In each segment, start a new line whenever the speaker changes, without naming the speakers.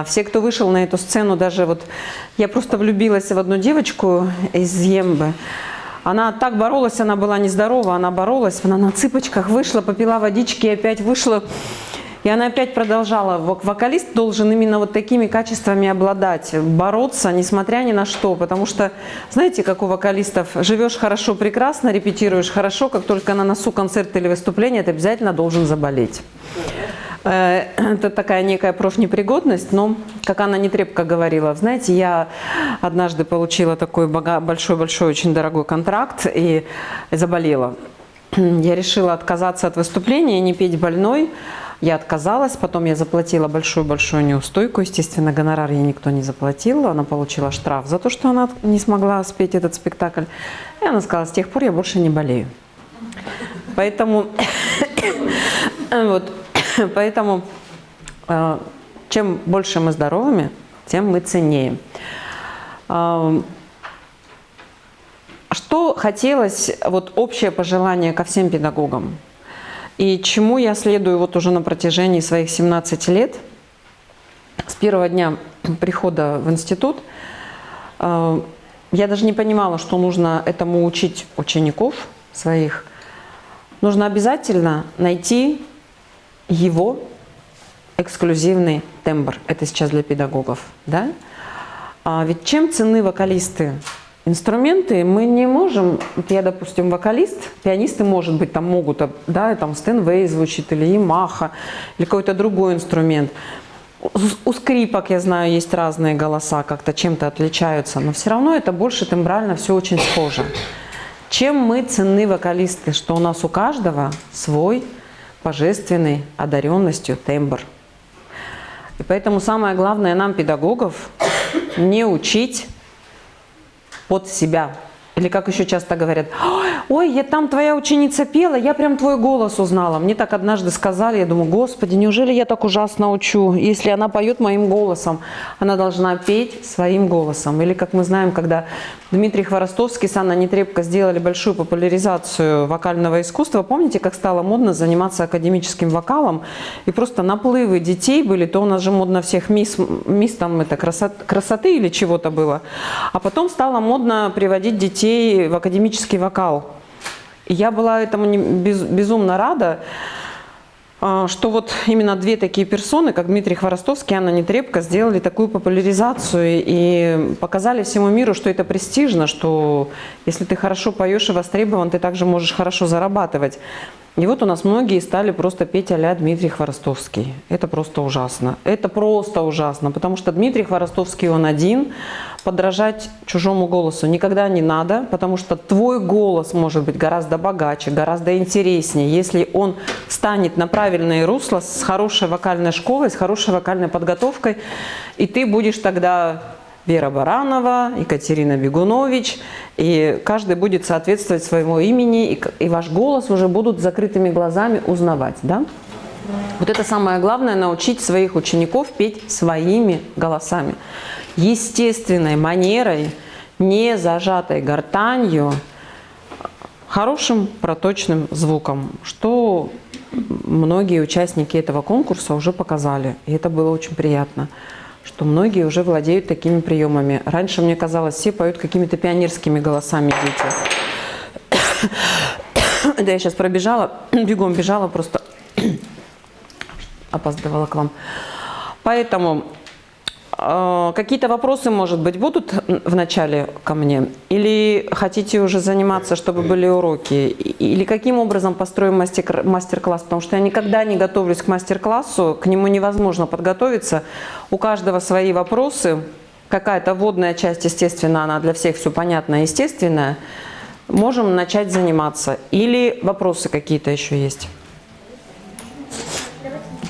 Все, кто вышел на эту сцену, даже вот я просто влюбилась в одну девочку из Ембы. Она так боролась, она была нездорова, она боролась, она на цыпочках вышла, попила водички и опять вышла. И она опять продолжала. Вокалист должен именно вот такими качествами обладать, бороться, несмотря ни на что. Потому что, знаете, как у вокалистов, живешь хорошо, прекрасно, репетируешь хорошо, как только на носу концерт или выступление, ты обязательно должен заболеть. Это такая некая профнепригодность, но, как Анна Нетребко говорила, знаете, я однажды получила такой большой-большой, очень дорогой контракт и заболела. Я решила отказаться от выступления, не петь больной. Я отказалась, потом я заплатила большую-большую неустойку. Естественно, гонорар ей никто не заплатил. Она получила штраф за то, что она не смогла спеть этот спектакль. И она сказала, с тех пор я больше не болею. Поэтому, чем больше мы здоровыми, тем мы ценнее. Что хотелось, вот общее пожелание ко всем педагогам, и чему я следую вот уже на протяжении своих 17 лет, с первого дня прихода в институт, я даже не понимала, что нужно этому учить учеников своих. Нужно обязательно найти его эксклюзивный тембр. Это сейчас для педагогов, да? Ведь чем ценны вокалисты? Инструменты мы не можем, вот я, допустим, вокалист, пианисты, может быть, там могут, да, там Стэнвей звучит, или Ямаха, или какой-то другой инструмент. У скрипок, я знаю, есть разные голоса, как-то чем-то отличаются, но все равно это больше тембрально все очень схоже. Чем мы ценны вокалисты, что у нас у каждого свой божественный одаренностью тембр. И поэтому самое главное нам, педагогов, не учить под себя. Или как еще часто говорят, ой, там твоя ученица пела, я прям твой голос узнала. Мне так однажды сказали, я думаю, господи, неужели я так ужасно учу? Если она поет моим голосом, она должна петь своим голосом. Или как мы знаем, когда Дмитрий Хворостовский с Анной Нетребко сделали большую популяризацию вокального искусства, помните, как стало модно заниматься академическим вокалом? И просто наплывы детей были, то у нас же модно всех мисс там это красоты или чего-то было. А потом стало модно приводить детей в академический вокал. И я была этому безумно рада, что вот именно две такие персоны, как Дмитрий Хворостовский и Анна Нетребко, сделали такую популяризацию и показали всему миру, что это престижно, что если ты хорошо поешь и востребован, ты также можешь хорошо зарабатывать. И вот у нас многие стали просто петь а-ля Дмитрий Хворостовский. Это просто ужасно. Это просто ужасно, потому что Дмитрий Хворостовский, он один. Подражать чужому голосу никогда не надо, потому что твой голос может быть гораздо богаче, гораздо интереснее, если он станет на правильное русло с хорошей вокальной школой, с хорошей вокальной подготовкой, и ты будешь тогда Вера Баранова, Екатерина Бегунович, и каждый будет соответствовать своему имени, и ваш голос уже будут с закрытыми глазами узнавать, да? Вот это самое главное, научить своих учеников петь своими голосами. Естественной манерой, не зажатой гортанью, хорошим проточным звуком, что многие участники этого конкурса уже показали, и это было очень приятно, что многие уже владеют такими приемами. Раньше, мне казалось, все поют какими-то пионерскими голосами дети. Да, я сейчас пробежала, бегом бежала, просто опаздывала к вам. Поэтому какие-то вопросы, может быть, будут в начале ко мне? Или хотите уже заниматься, чтобы были уроки? Или каким образом построим мастер-класс? Потому что я никогда не готовлюсь к мастер-классу, к нему невозможно подготовиться. У каждого свои вопросы. Какая-то вводная часть, естественно, она для всех все понятно, естественная. Можем начать заниматься. Или вопросы какие-то еще есть?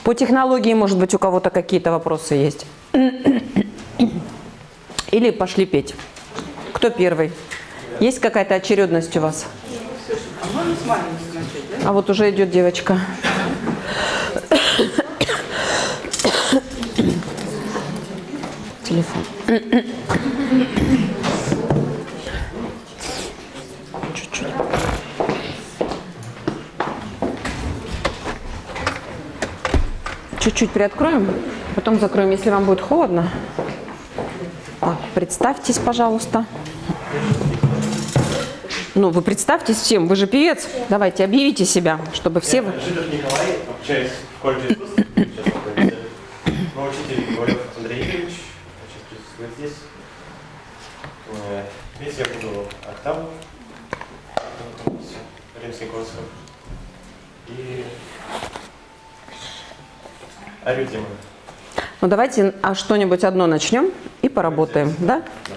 По технологии, может быть, у кого-то какие-то вопросы есть? Или пошли петь. Кто первый? Есть какая-то очередность у вас? А вот уже идет девочка. Телефон. Чуть-чуть. чуть-чуть приоткроем, потом закроем, если вам будет холодно. Так, представьтесь, пожалуйста. Ну, вы представьтесь всем, вы же певец. Давайте, объявите себя, чтобы все...
Я Жидов Николай, обучаюсь в колледже искусств. Сейчас находится. Мой учитель Ковалев Андрей Игоревич. Сейчас присутствует здесь. Здесь я буду октаву. Римский Корсаков. И арию.
Ну, давайте что-нибудь одно начнем и поработаем, да?
Да.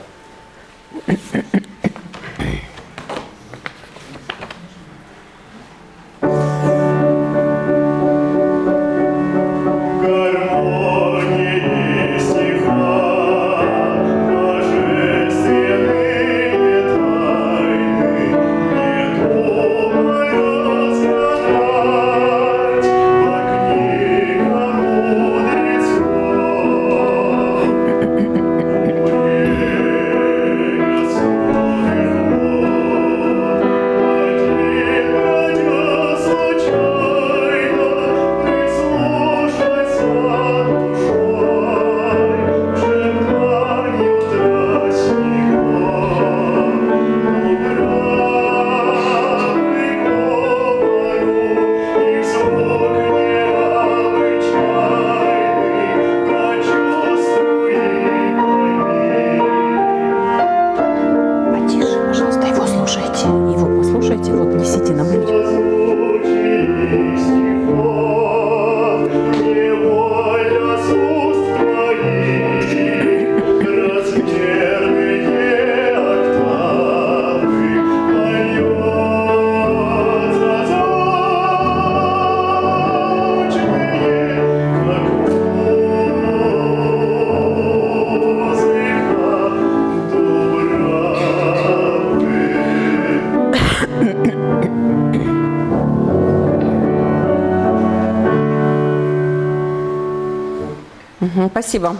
Спасибо.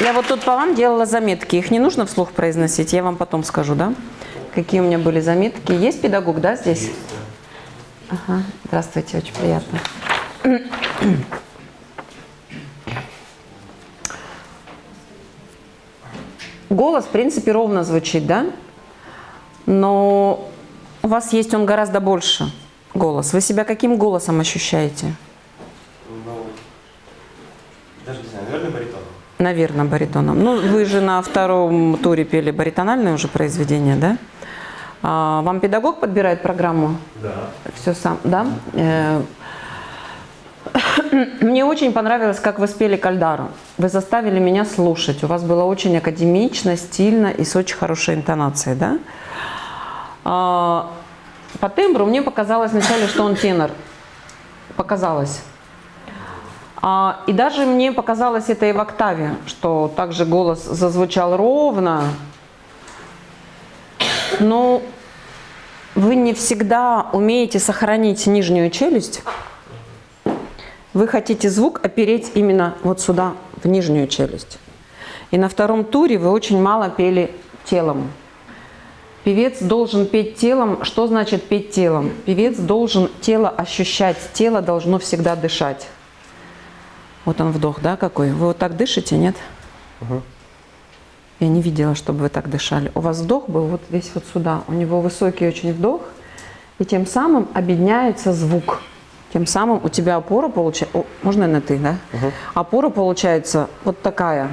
Я вот тут по вам делала заметки. Их не нужно вслух произносить, я вам потом скажу, да? Какие у меня были заметки. Есть педагог, да, здесь? Ага. Здравствуйте, очень приятно. Голос, в принципе, ровно звучит, да? Но у вас есть он гораздо больше, голос. Вы себя каким голосом ощущаете?
Даже не знаю, наверное, баритоном.
Наверное, баритоном. Ну, вы же на втором туре пели баритональное уже произведение, да? Вам педагог подбирает программу?
Да.
Все сам, да? Мне очень понравилось, как вы спели Кальдару. Вы заставили меня слушать. У вас было очень академично, стильно и с очень хорошей интонацией, да? По тембру мне показалось вначале, что он тенор. Показалось. И даже мне показалось это и в октаве, что также голос зазвучал ровно. Но вы не всегда умеете сохранить нижнюю челюсть. Вы хотите звук опереть именно вот сюда, в нижнюю челюсть. И на втором туре вы очень мало пели телом. Певец должен петь телом. Что значит петь телом? Певец должен тело ощущать, тело должно всегда дышать. Вот он вдох, да, какой? Вы вот так дышите, нет?
Угу.
Я не видела, чтобы вы так дышали. У вас вдох был вот весь вот сюда. У него высокий очень вдох. И тем самым объединяется звук. Тем самым у тебя опора получается... Можно на ты, да?
Угу.
Опора получается вот такая.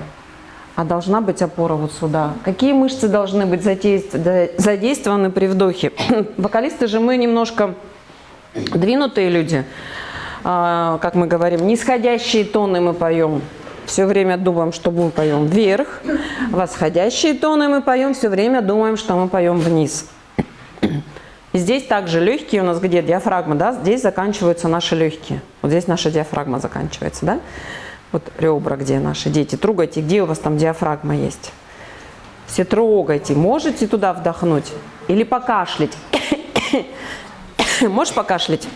А должна быть опора вот сюда. Какие мышцы должны быть задействованы при вдохе? Вокалисты же мы немножко двинутые люди. Как мы говорим, нисходящие тоны мы поем. Все время думаем, что мы поем вверх. Восходящие тоны мы поем, все время думаем, что мы поем вниз. И здесь также легкие у нас где диафрагма, да? Здесь заканчиваются наши легкие. Вот здесь наша диафрагма заканчивается, да? Вот ребра, где наши дети. Трогайте, где у вас там диафрагма есть. Все трогайте. Можете туда вдохнуть или покашлять? Можешь покашлять?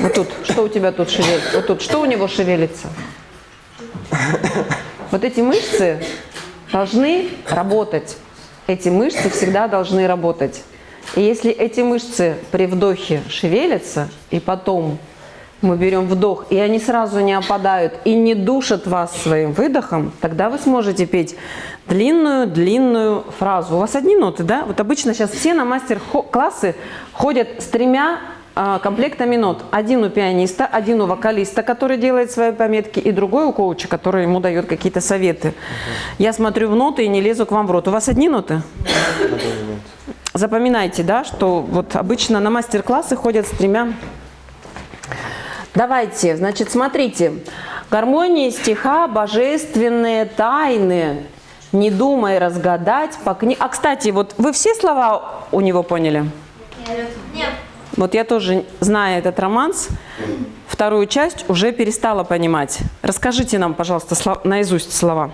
Вот тут. Что у тебя тут шевелится? Вот тут. Что у него шевелится? Вот эти мышцы должны работать. Эти мышцы всегда должны работать. И если эти мышцы при вдохе шевелятся, и потом мы берем вдох, и они сразу не опадают и не душат вас своим выдохом, тогда вы сможете петь длинную фразу. У вас одни ноты, да? Вот обычно сейчас все на мастер-классы ходят с 3 комплектами нот. Один у пианиста, один у вокалиста, который делает свои пометки, и другой у коуча, который ему дает какие-то советы. Я смотрю в ноты и не лезу к вам в рот. У вас одни ноты? Запоминайте, да, что вот обычно на мастер-классы ходят с 3. Давайте, значит, смотрите. Гармония стиха, божественные тайны. Не думай разгадать по книге. А, кстати, вот вы все слова у него поняли?
Нет.
Вот я тоже, зная этот романс, 2 часть уже перестала понимать. Расскажите нам, пожалуйста, наизусть слова.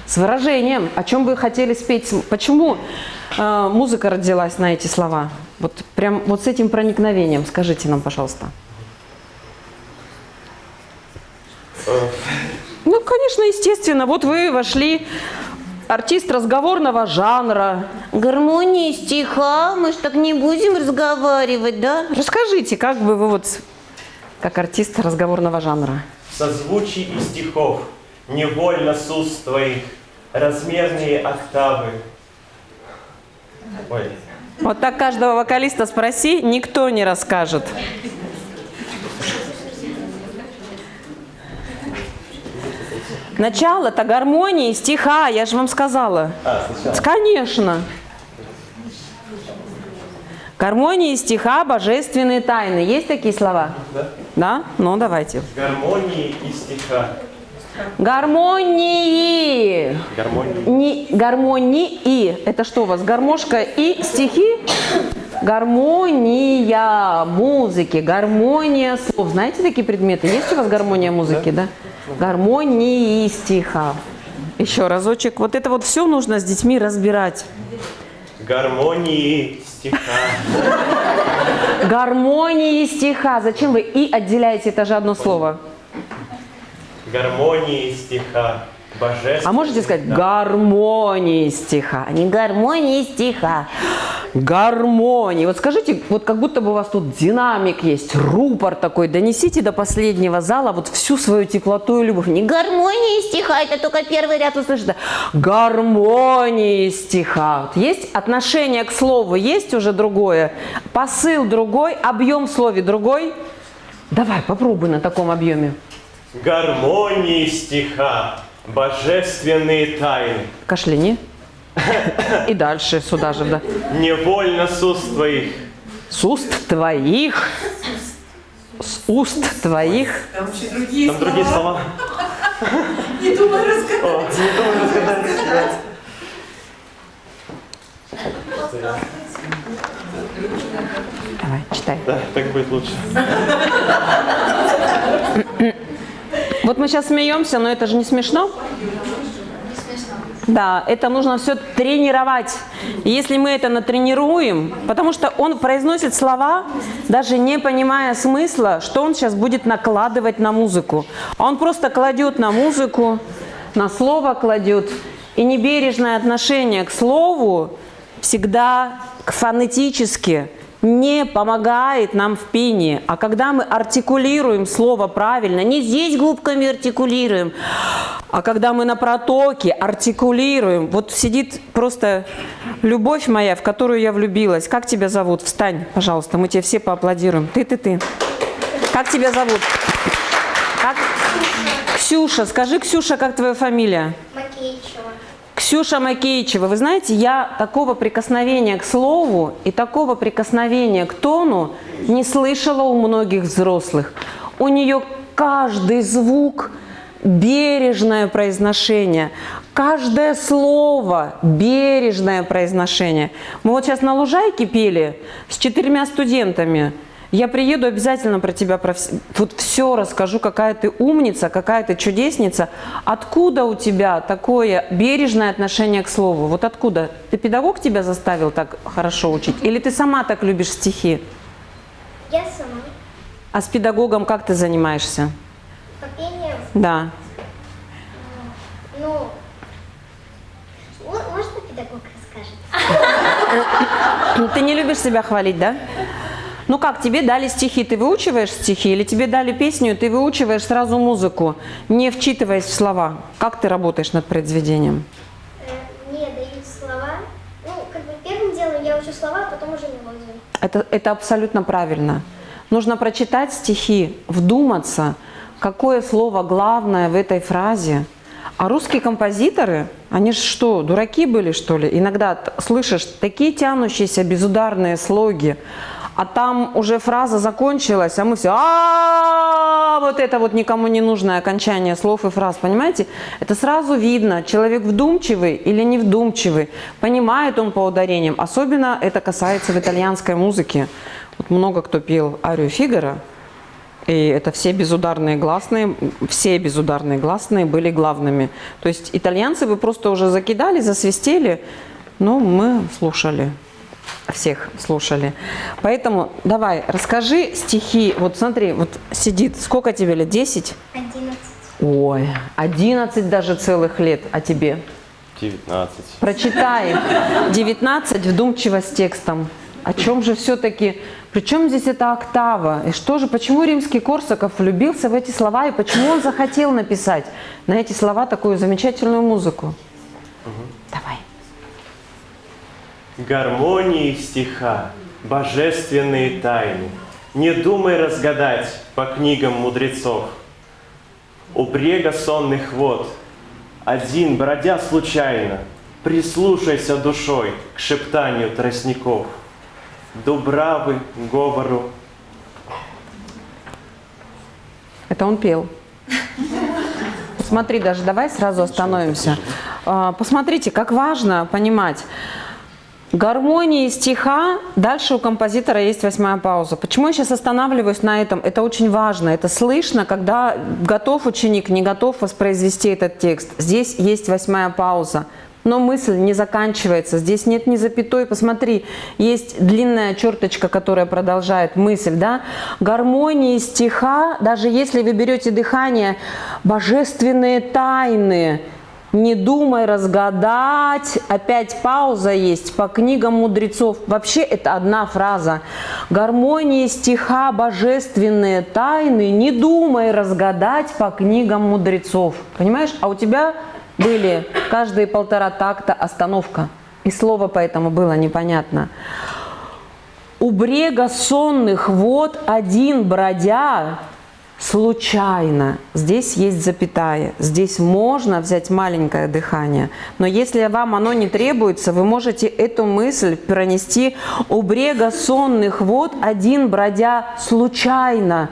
С выражением, о чем вы хотели спеть. Почему музыка родилась на эти слова? Вот прям вот с этим проникновением. Скажите нам, пожалуйста. Ну, конечно, естественно. Вот вы вошли, артист разговорного жанра.
Гармония стиха, мы ж так не будем разговаривать, да?
Расскажите, как бы вы вот, как артист разговорного жанра.
Созвучий и стихов, невольно с уст твоих, размерные октавы. Ой.
Вот так каждого вокалиста спроси, никто не расскажет. Начало-то гармонии, стиха, я же вам сказала.
Сначала.
Конечно. Гармония, стиха, божественные тайны. Есть такие слова?
Да?
Да? Ну, давайте.
Гармонии и стиха.
Гармонии.
Гармонии.
Гармонии. Это что у вас? Гармошка и стихи? Гармония музыки, гармония слов. Знаете такие предметы? Есть у вас гармония музыки, да? Гармонии стиха. Еще разочек. Вот это вот все нужно с детьми разбирать.
Гармонии стиха.
Гармонии стиха. Зачем вы и отделяете? Это же одно слово.
Гармонии стиха. Божественные.
А можете сказать гармонии стиха?
Не гармония стиха.
Гармонии. Вот скажите, вот как будто бы у вас тут динамик есть, рупор такой. Донесите до последнего зала вот всю свою теплоту и любовь.
Не гармония стиха, это только первый ряд услышит.
Гармонии стиха. Вот есть отношение к слову, есть уже другое. Посыл другой, объем в слове другой. Давай, попробуй на таком объеме.
Гармонии стиха. Божественные тайны.
Кашляни. И дальше сюда же, да.
Невольно с уст твоих.
С уст твоих. С уст твоих.
Там еще другие
Там другие слова.
Не думай рассказать.
О, не думаю рассказать.
Давай, читай.
Да, так будет лучше.
Вот мы сейчас смеемся, но это же не смешно. Да, это нужно все тренировать. И если мы это натренируем, потому что он произносит слова, даже не понимая смысла, что он сейчас будет накладывать на музыку. Он просто кладет на музыку, на слово кладет. И небережное отношение к слову всегда фонетически не помогает нам в пении. А когда мы артикулируем слово правильно, не здесь губками артикулируем, а когда мы на протоке артикулируем, вот сидит просто любовь моя, в которую я влюбилась. Как тебя зовут? Встань, пожалуйста, мы тебе все поаплодируем. Ты. Как тебя зовут? Как? Ксюша. Скажи, Ксюша, как твоя фамилия?
Макеичева.
Ксюша Макеичева, вы знаете, я такого прикосновения к слову и такого прикосновения к тону не слышала у многих взрослых. У нее каждый звук бережное произношение, каждое слово бережное произношение. Мы вот сейчас на Лужайке пели с 4 студентами. Я приеду, обязательно про тебя вот все расскажу, какая ты умница, какая ты чудесница. Откуда у тебя такое бережное отношение к слову? Вот откуда? Ты педагог тебя заставил так хорошо учить? Или ты сама так любишь стихи?
Я сама.
А с педагогом как ты занимаешься?
По пению,
Да.
ну, можно педагог расскажет?
Ты не любишь себя хвалить, да? Ну как, тебе дали стихи, ты выучиваешь стихи, или тебе дали песню, ты выучиваешь сразу музыку, не вчитываясь в слова? Как ты работаешь над произведением?
Мне дают слова. Ну, как бы первым делом я учу слова, а потом уже мелодию.
Это абсолютно правильно. Нужно прочитать стихи, вдуматься, какое слово главное в этой фразе. А русские композиторы, они же что, дураки были, что ли? Иногда слышишь такие тянущиеся безударные слоги, а там уже фраза закончилась, а мы все вот это вот никому не нужное окончание слов и фраз, понимаете? Это сразу видно, человек вдумчивый или не вдумчивый, понимает он по ударениям. Особенно это касается в итальянской музыке. Вот много кто пел арию Фигаро, и это все безударные гласные были главными. То есть итальянцы бы просто уже закидали, засвистели, но мы слушали. Всех слушали. Поэтому давай, расскажи стихи. Вот смотри, вот сидит, сколько тебе лет? 10?
11.
Ой, 11 даже целых лет. А тебе?
19.
Прочитай. 19 вдумчиво с текстом. О чем же все-таки? Причем здесь эта октава? И что же, почему Римский-Корсаков влюбился в эти слова? И почему он захотел написать на эти слова такую замечательную музыку? Давай.
Гармонии стиха, божественные тайны, не думай разгадать по книгам мудрецов. У брега сонных вод, один бродя случайно, прислушайся душой к шептанию тростников, дубравы, говору.
Это он пел. Посмотри, даже давай сразу остановимся. Посмотрите, как важно понимать. Гармонии стиха, дальше у композитора есть 8-я пауза. Почему я сейчас останавливаюсь на этом? Это очень важно, это слышно, когда готов ученик, не готов воспроизвести этот текст. Здесь есть 8-я пауза, но мысль не заканчивается, здесь нет ни запятой. Посмотри, есть длинная черточка, которая продолжает мысль, да? Гармонии стиха, даже если вы берете дыхание, божественные тайны, не думай разгадать, опять пауза есть, по книгам мудрецов. Вообще это одна фраза. Гармонии стиха, божественные тайны, не думай разгадать по книгам мудрецов. Понимаешь? А у тебя были каждые 1,5 такта остановка. И слово поэтому было непонятно. У брега сонных вод один бродя случайно. Здесь есть запятая. Здесь можно взять маленькое дыхание. Но если вам оно не требуется, вы можете эту мысль пронести. У брега сонных вод один бродя случайно.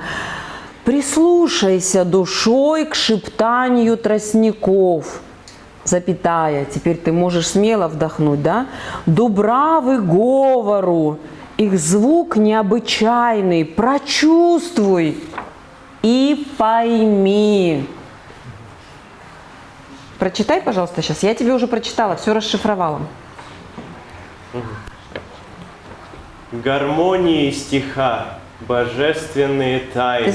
Прислушайся душой к шептанию тростников. Запятая. Теперь ты можешь смело вдохнуть, да? Дубравы говору. Их звук необычайный. Прочувствуй и пойми. Прочитай, пожалуйста, сейчас. Я тебе уже прочитала, все расшифровала.
Гармонии стиха, божественные тайны.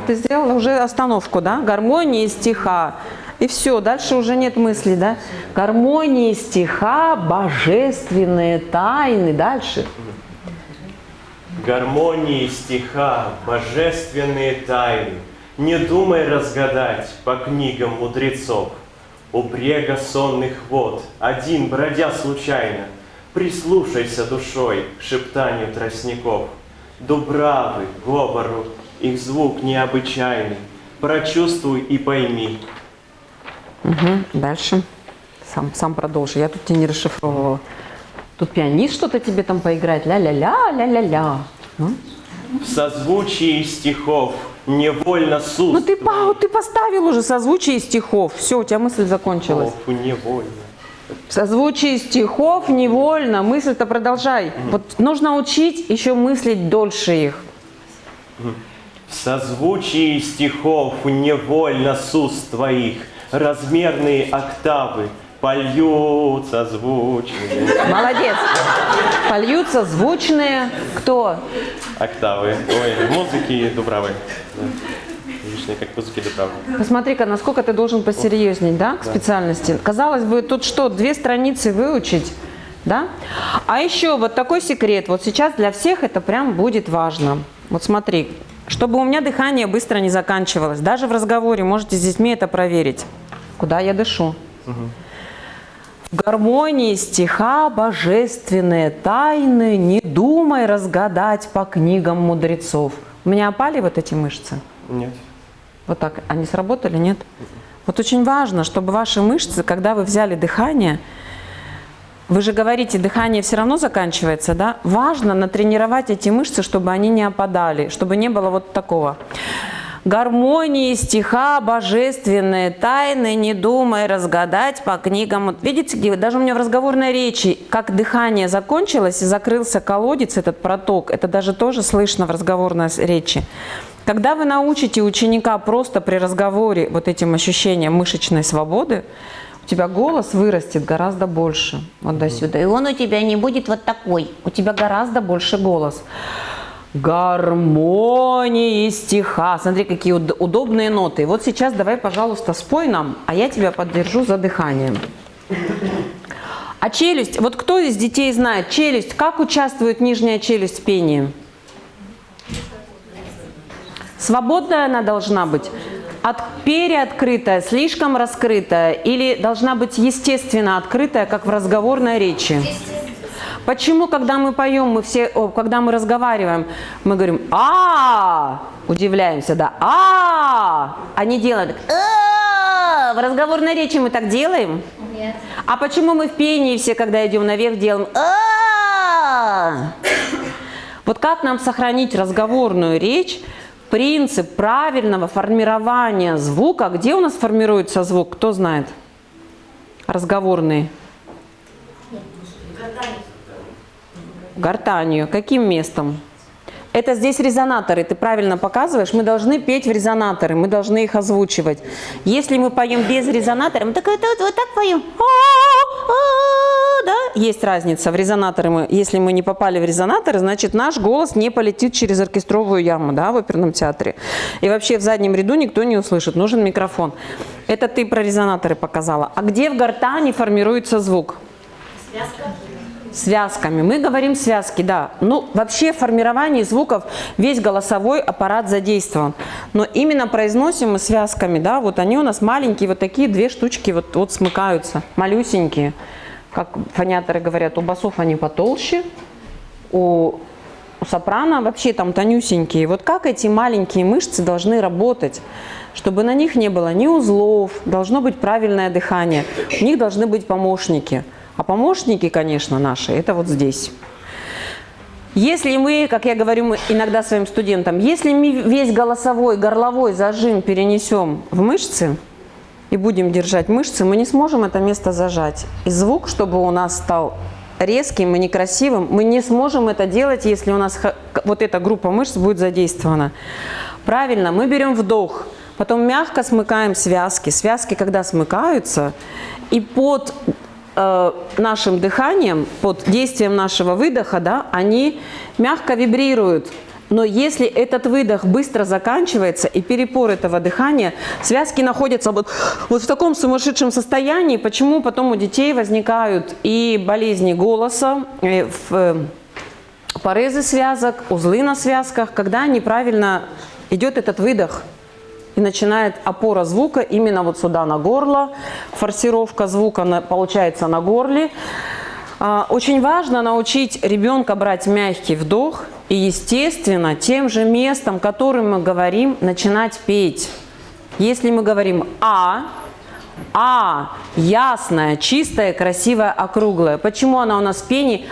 Ты сделала уже остановку, да? Гармонии стиха. И все, дальше уже нет мысли, да? Гармонии стиха, божественные тайны. Дальше.
Гармонии стиха, божественные тайны, не думай разгадать по книгам мудрецов. У брега сонных вод, один бродя случайно, прислушайся душой к шептанию тростников. Дубравы, говору, их звук необычайный, прочувствуй и пойми.
Дальше. Сам продолжи, я тут тебе не расшифровывала. Тут пианист что-то тебе там поиграет, ля-ля-ля, ля-ля-ля.
В созвучии стихов невольно суст.
Ну ты поставил уже созвучие стихов. Все, у тебя мысль закончилась.
Невольно.
В созвучии стихов невольно. Мысль-то продолжай. Вот нужно учить еще мыслить дольше их.
В созвучии стихов невольно с уст твоих размерные октавы польются звучные.
Молодец. Польются звучные. Кто?
Октавы. Ой, музыки и дубравы. Да. Лишние как музыки и дубравы.
Посмотри-ка, насколько ты должен посерьезней, да, к специальности. Казалось бы, тут что, 2 страницы выучить? Да? А еще вот такой секрет. Вот сейчас для всех это прям будет важно. Вот смотри, чтобы у меня дыхание быстро не заканчивалось. Даже в разговоре можете с детьми это проверить. Куда я дышу? В гармонии стиха божественные тайны не думай разгадать по книгам мудрецов. У меня опали вот эти мышцы?
Нет.
Вот так. Они сработали, нет? Вот очень важно, чтобы ваши мышцы, когда вы взяли дыхание, вы же говорите, дыхание все равно заканчивается, да? Важно натренировать эти мышцы, чтобы они не опадали, чтобы не было вот такого. Гармонии стиха божественные тайны не думай разгадать по книгам. Вот видите, даже у меня в разговорной речи, как дыхание закончилось и закрылся колодец, этот проток, это даже тоже слышно в разговорной речи. Когда вы научите ученика просто при разговоре вот этим ощущениям мышечной свободы, у тебя голос вырастет гораздо больше. Вот до сюда.
И он у тебя не будет вот такой.
У тебя гораздо больше голос. Гармонии стиха. Смотри, какие удобные ноты. Вот сейчас давай, пожалуйста, спой нам, а я тебя поддержу за дыханием. А челюсть, вот кто из детей знает, челюсть, как участвует нижняя челюсть в пении? Свободная она должна быть? Переоткрытая, слишком раскрытая или должна быть естественно открытая, как в разговорной речи? Почему, когда мы поем, когда мы разговариваем, мы говорим удивляемся, да, а не делаем в разговорной речи мы так делаем?
Нет.
А почему мы в пении все, когда идем наверх, делаем Вот как нам сохранить разговорную речь? Принцип правильного формирования звука. Где у нас формируется звук? Кто знает? Разговорный. Гортанью. Каким местом? Это здесь резонаторы, ты правильно показываешь. Мы должны петь в резонаторы, мы должны их озвучивать. Если мы поем без резонатора, мы так вот так поем. Да? Есть разница. В резонаторы если мы не попали в резонаторы, значит наш голос не полетит через оркестровую яму, да, в оперном театре. И вообще в заднем ряду никто не услышит, нужен микрофон. Это ты про резонаторы показала. А где в гортани формируется звук? Связками. Мы говорим связки, да. Ну, вообще в формировании звуков весь голосовой аппарат задействован. Но именно произносим мы связками, да. Вот они у нас маленькие, вот такие две штучки вот смыкаются, малюсенькие. Как фониаторы говорят, у басов они потолще, у сопрано вообще там тонюсенькие. Вот как эти маленькие мышцы должны работать, чтобы на них не было ни узлов, должно быть правильное дыхание, у них должны быть помощники. А помощники, конечно, наши, это вот здесь. Если мы, как я говорю иногда своим студентам, если мы весь голосовой, горловой зажим перенесем в мышцы и будем держать мышцы, мы не сможем это место зажать. И звук, чтобы у нас стал резким и некрасивым, мы не сможем это делать, если у нас вот эта группа мышц будет задействована. Правильно, мы берем вдох, потом мягко смыкаем связки. Связки, когда смыкаются, и под нашим дыханием, под действием нашего выдоха, да, они мягко вибрируют. Но если этот выдох быстро заканчивается и перепор этого дыхания, связки находятся вот в таком сумасшедшем состоянии, почему потом у детей возникают и болезни голоса, порезы связок, узлы на связках, когда неправильно идет этот выдох. И начинает опора звука именно вот сюда на горло, форсировка звука получается на горле. Очень важно научить ребенка брать мягкий вдох и, естественно, тем же местом, которым мы говорим, начинать петь. Если мы говорим ясная, чистая, красивая, округлая. Почему она у нас в пении?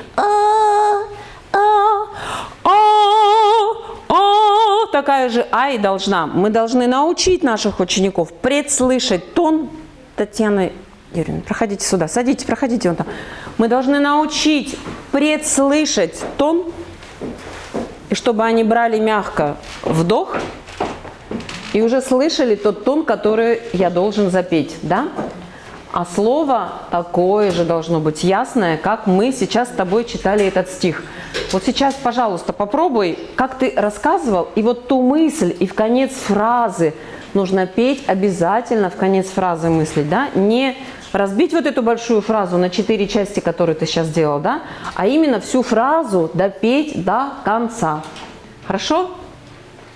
Такая же и должна. Мы должны научить наших учеников предслышать тон. Татьяна Юрьевна, проходите сюда, садитесь, проходите вон там. Мы должны научить предслышать тон, и чтобы они брали мягко вдох и уже слышали тот тон, который я должен запеть, да? А слово такое же должно быть ясное, как мы сейчас с тобой читали этот стих. Вот сейчас, пожалуйста, попробуй, как ты рассказывал, и вот ту мысль, и в конец фразы нужно петь обязательно, в конец фразы мыслить, да? Не разбить вот эту большую фразу на 4 части, которую ты сейчас сделал, да? А именно всю фразу допеть до конца. Хорошо?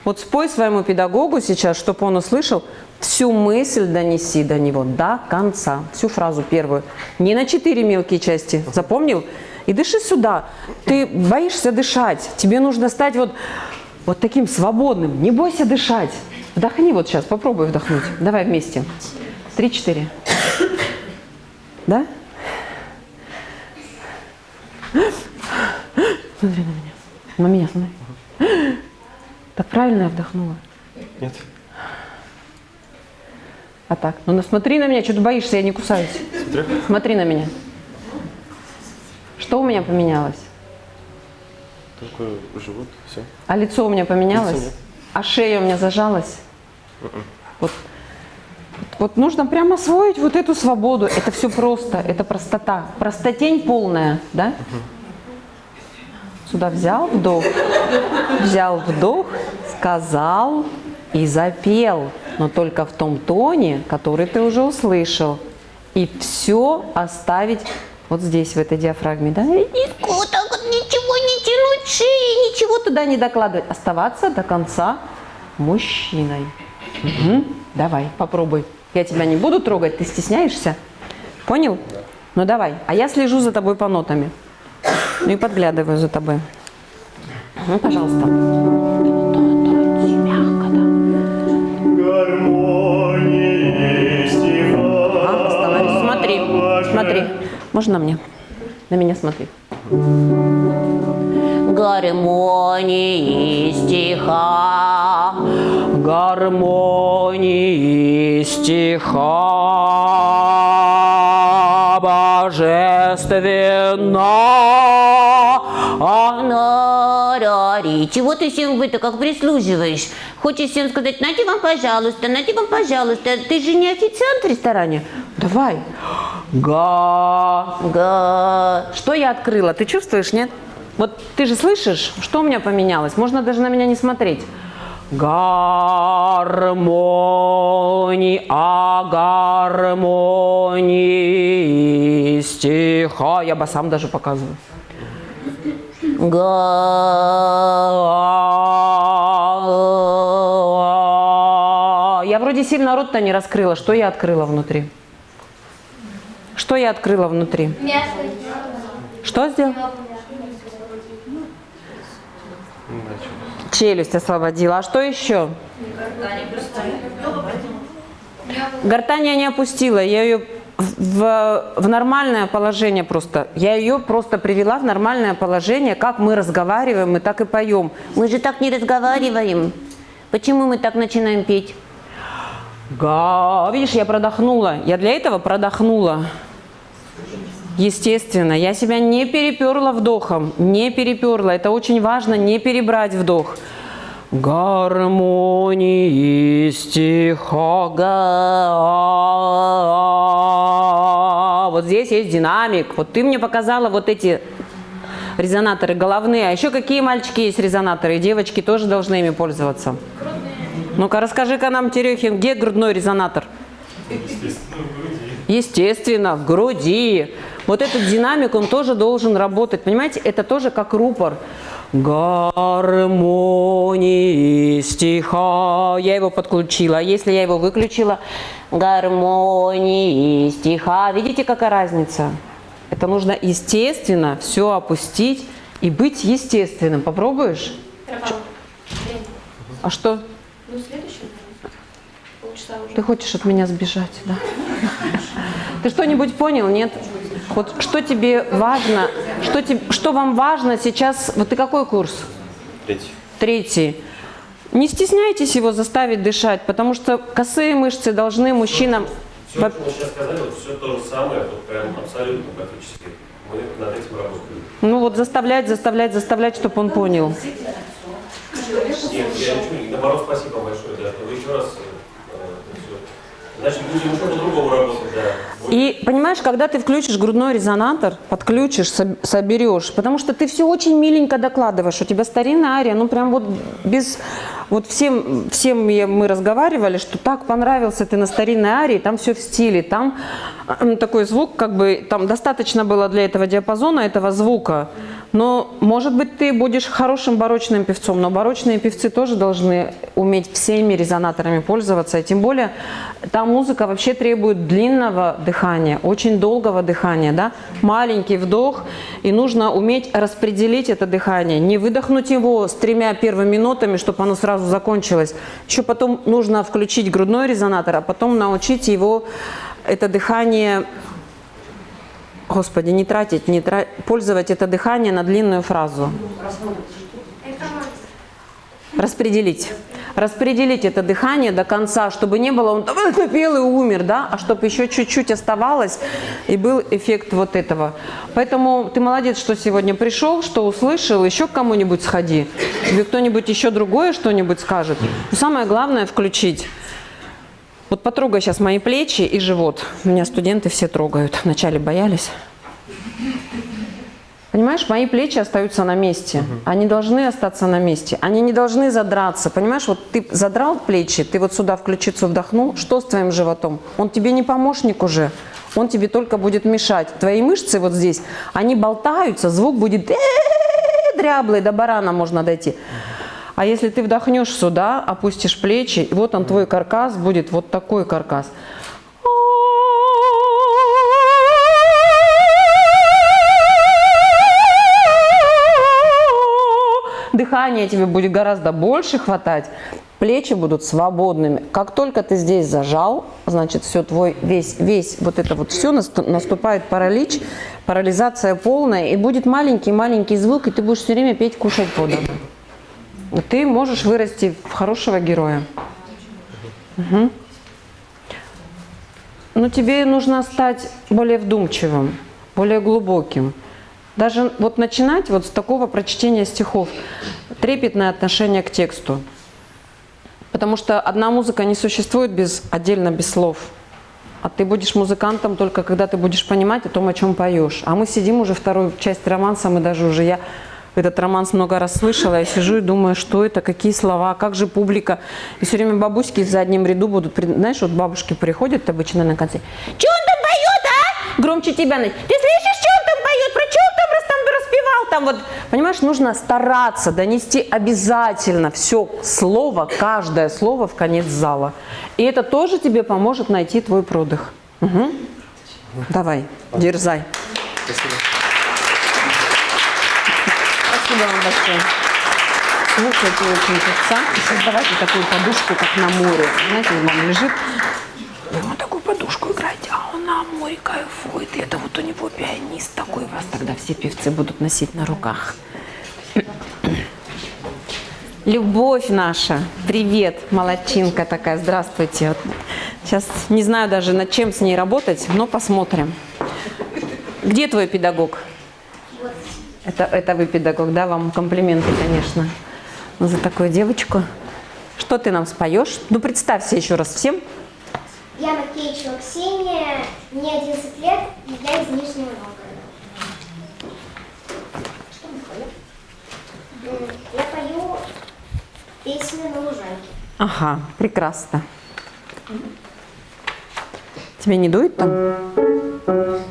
Вот спой своему педагогу сейчас, чтобы он услышал, всю мысль донеси до него до конца. Всю фразу первую. Не на 4 мелкие части. Запомнил? И дыши сюда. Ты боишься дышать. Тебе нужно стать вот таким свободным. Не бойся дышать. Вдохни вот сейчас. Попробуй вдохнуть. Давай вместе. 3-4. Да? Смотри на меня. На меня смотри. Так правильно я вдохнула?
Нет.
А так? Ну смотри на меня, что ты боишься, я не кусаюсь. Смотри на меня. Что у меня поменялось?
Такой живот, все.
А лицо у меня поменялось?
Лицо нет.
А шея у меня зажалась? Вот нужно прямо освоить вот эту свободу. Это все просто, это простота. Простотень полная, да? Сюда взял вдох, сказал и запел. Но только в том тоне, который ты уже услышал. И все оставить вот здесь, в этой диафрагме, да? И
Так вот ничего не тянуть шеи.
ничего туда не докладывать. Оставаться до конца мужчиной. Угу. Давай, попробуй. Я тебя не буду трогать, ты стесняешься? Понял? Ну давай. А я слежу за тобой по нотами. Ну и подглядываю за тобой. Ну, пожалуйста. Мягко, да. Остановись. Смотри. Смотри. Можно на мне? На меня смотри.
Гармонии стиха.
Гармонии стиха божественно.
Нарари. Чего ты всем вы-то как прислуживаешь? Хочешь всем сказать, нате вам, пожалуйста, нате вам, пожалуйста. Ты же не официант в ресторане.
Давай. Что я открыла? Ты чувствуешь, нет? Вот ты же слышишь, что у меня поменялось? Можно даже на меня не смотреть. Гармонии стиха. Я басам даже показываю. Я вроде сильно рот-то не раскрыла. Что я открыла внутри? Что я открыла внутри? Что сделал? Челюсть освободила. А что еще? Гортань я не опустила. Я ее в нормальное положение просто. Я ее просто привела в нормальное положение. Как мы разговариваем, мы так и поем.
Мы же так не разговариваем. Почему мы так начинаем петь?
Видишь, я продохнула. Я для этого продохнула. Естественно, я себя не переперла вдохом. Не переперла. Это очень важно, не перебрать вдох. Гармонии стиха. Вот здесь есть динамик. Вот ты мне показала вот эти резонаторы головные. А еще какие мальчики есть резонаторы? И девочки тоже должны ими пользоваться. Ну-ка, расскажи-ка нам, Терехин, где грудной резонатор? Естественно, в груди. Вот этот динамик, он тоже должен работать. Понимаете, это тоже как рупор. Гармонии стиха. Я его подключила. А если я его выключила? Гармонии стиха. Видите, какая разница? Это нужно естественно все опустить и быть естественным. Попробуешь? А что?
Ну, следующий. Полчаса уже.
Ты хочешь от меня сбежать, да? Ты что-нибудь понял, нет? Вот что тебе важно, что вам важно сейчас? Вот ты какой курс? Третий. Не стесняйтесь его заставить дышать, потому что косые мышцы должны мужчинам...
Все, что мы сейчас сказали, вот все то же самое, вот прям абсолютно практически. Мы над этим работаем.
Ну вот заставлять, чтобы он понял.
Нет, я ничего, наоборот, спасибо большое, да, что вы еще раз все. Значит, будем еще по-другому работать, да.
И понимаешь, когда ты включишь грудной резонатор, подключишь, соберешь, потому что ты все очень миленько докладываешь, у тебя старинная ария, ну прям вот без Вот всем мы разговаривали, что так понравился ты на старинной арии, там все в стиле, там такой звук, как бы, там достаточно было для этого диапазона, этого звука. Но, может быть, ты будешь хорошим барочным певцом, но барочные певцы тоже должны уметь всеми резонаторами пользоваться. И тем более, та музыка вообще требует длинного дыхания, очень долгого дыхания, да? Маленький вдох, и нужно уметь распределить это дыхание. Не выдохнуть его с 3 первыми нотами, чтобы оно сразу закончилось. Еще потом нужно включить грудной резонатор, а потом научить его, это дыхание... Господи, пользовать это дыхание на длинную фразу. Распределить. Распределить это дыхание до конца, чтобы не было, он напел и умер, да, а чтобы еще чуть-чуть оставалось и был эффект вот этого. Поэтому ты молодец, что сегодня пришел, что услышал, еще к кому-нибудь сходи. Тебе кто-нибудь еще другое что-нибудь скажет. Но самое главное включить. Вот потрогай сейчас мои плечи и живот. Меня студенты все трогают. Вначале боялись. Понимаешь, мои плечи остаются на месте. Они должны остаться на месте. Они не должны задраться. Понимаешь, вот ты задрал плечи, ты вот сюда в ключицу вдохнул. Что с твоим животом? Он тебе не помощник уже. Он тебе только будет мешать. Твои мышцы вот здесь, они болтаются, звук будет дряблый, до барана можно дойти. А если ты вдохнешь сюда, опустишь плечи, и вот он, твой каркас, будет вот такой каркас. Дыхание тебе будет гораздо больше хватать, плечи будут свободными. Как только ты здесь зажал, значит, все, твой весь вот это вот все, наступает паралич, парализация полная, и будет маленький-маленький звук, и ты будешь все время петь, кушать подано. Ты можешь вырасти в хорошего героя. Угу. Но тебе нужно стать более вдумчивым, более глубоким. Даже вот начинать вот с такого прочтения стихов. Трепетное отношение к тексту. Потому что одна музыка не существует отдельно без слов. А ты будешь музыкантом только когда ты будешь понимать о том, о чем поешь. А мы сидим уже вторую часть романса, мы даже уже я этот романс много раз слышала, я сижу и думаю, что это, какие слова, как же публика. И все время бабушки в заднем ряду будут, знаешь, вот бабушки приходят обычно на концерт. Че он там поет, а? Громче тебя. Ты слышишь, что он там поет? Про что он там распевал? Там вот, понимаешь, нужно стараться донести обязательно все слово, каждое слово в конец зала. И это тоже тебе поможет найти твой продых. Угу. Давай, дерзай.
Спасибо.
Спасибо вам большое. Слушайте очень певца и создавайте такую подушку, как на море. Знаете, он лежит, вы ему такую подушку играете, а он на море кайфует. И это вот у него пианист такой. Вас тогда все певцы будут носить на руках. Любовь наша, привет, молодчинка такая, здравствуйте. Вот. Сейчас не знаю даже, над чем с ней работать, но посмотрим. Где твой педагог? Это вы педагог, да? Вам комплименты, конечно, за такую девочку. Что ты нам споешь? Ну, представься еще раз всем.
Я Макеичева Ксения, мне 11 лет, я из Нижнего Новгорода. Что мы поем? Я пою песню «На лужайке».
Ага, прекрасно. Тебе не дует там?
На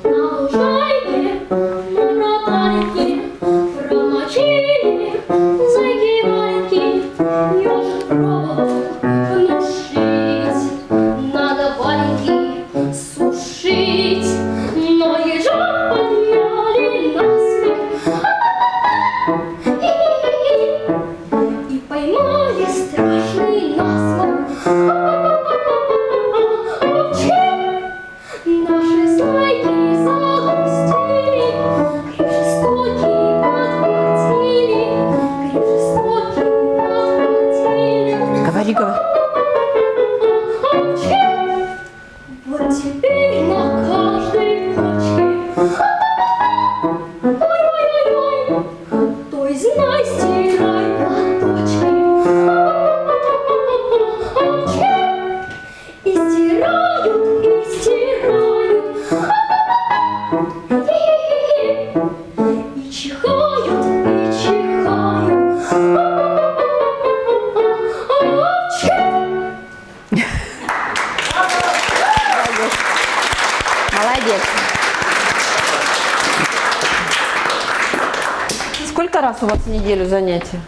лужайке, на ротарке, промочили зайки вальки, ежик пробовал внушить. Надо валенки сушить, но ежа подняли насмех. И поймали страшный насморк. Наши зайки
Молодец.
Сколько раз у вас в неделю занятия?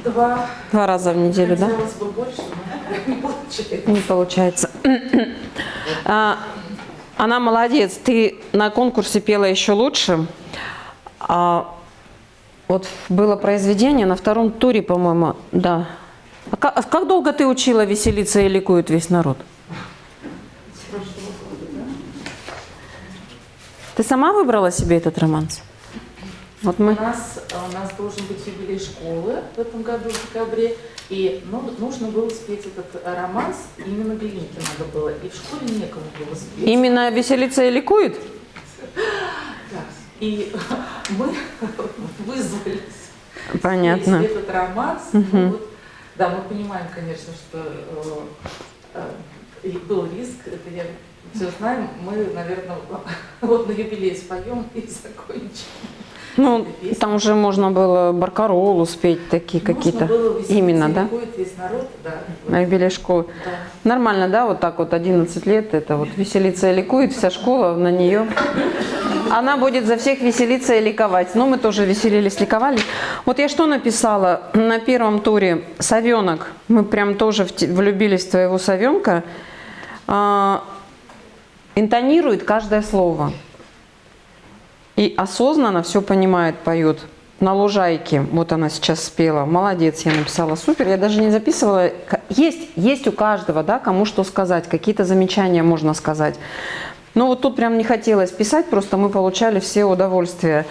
2.
2 раза в неделю, да?
Хотелось бы больше, но не получается.
Не получается. Она молодец. Ты на конкурсе пела еще лучше. Вот было произведение на 2-м туре, по-моему, да. Как долго ты учила «Веселиться и ликует весь народ»? Ты сама выбрала себе этот романс? Вот мы...
У нас должен быть юбилей школы в этом году, в декабре, и нужно было спеть этот романс, именно Белинке надо было, и в школе некому было спеть.
Именно «Веселиться и ликует»?
Да. И мы вызвались
Понятно.
спеть этот романс. Ну, вот, да, мы понимаем, конечно, что был риск, это я все знаем, мы, наверное, вот на юбилей споем и закончим.
Ну, там же можно было баркаролу спеть, такие какие-то. Именно, да?
Весь народ, да.
На юбилей школы.
Да.
Нормально, да? Вот так вот 11 лет, это вот «Веселиться и ликует», вся школа на нее. Она будет за всех веселиться и ликовать. Ну, мы тоже веселились, ликовали. Вот я что написала на 1-м туре? «Совенок». Мы прям тоже влюбились в твоего совенка. Интонирует каждое слово. И осознанно все понимает, поет. На лужайке, вот она сейчас спела. Молодец, я написала, супер. Я даже не записывала. Есть у каждого, да, кому что сказать. Какие-то замечания можно сказать. Но вот тут прям не хотелось писать, просто мы получали все удовольствие.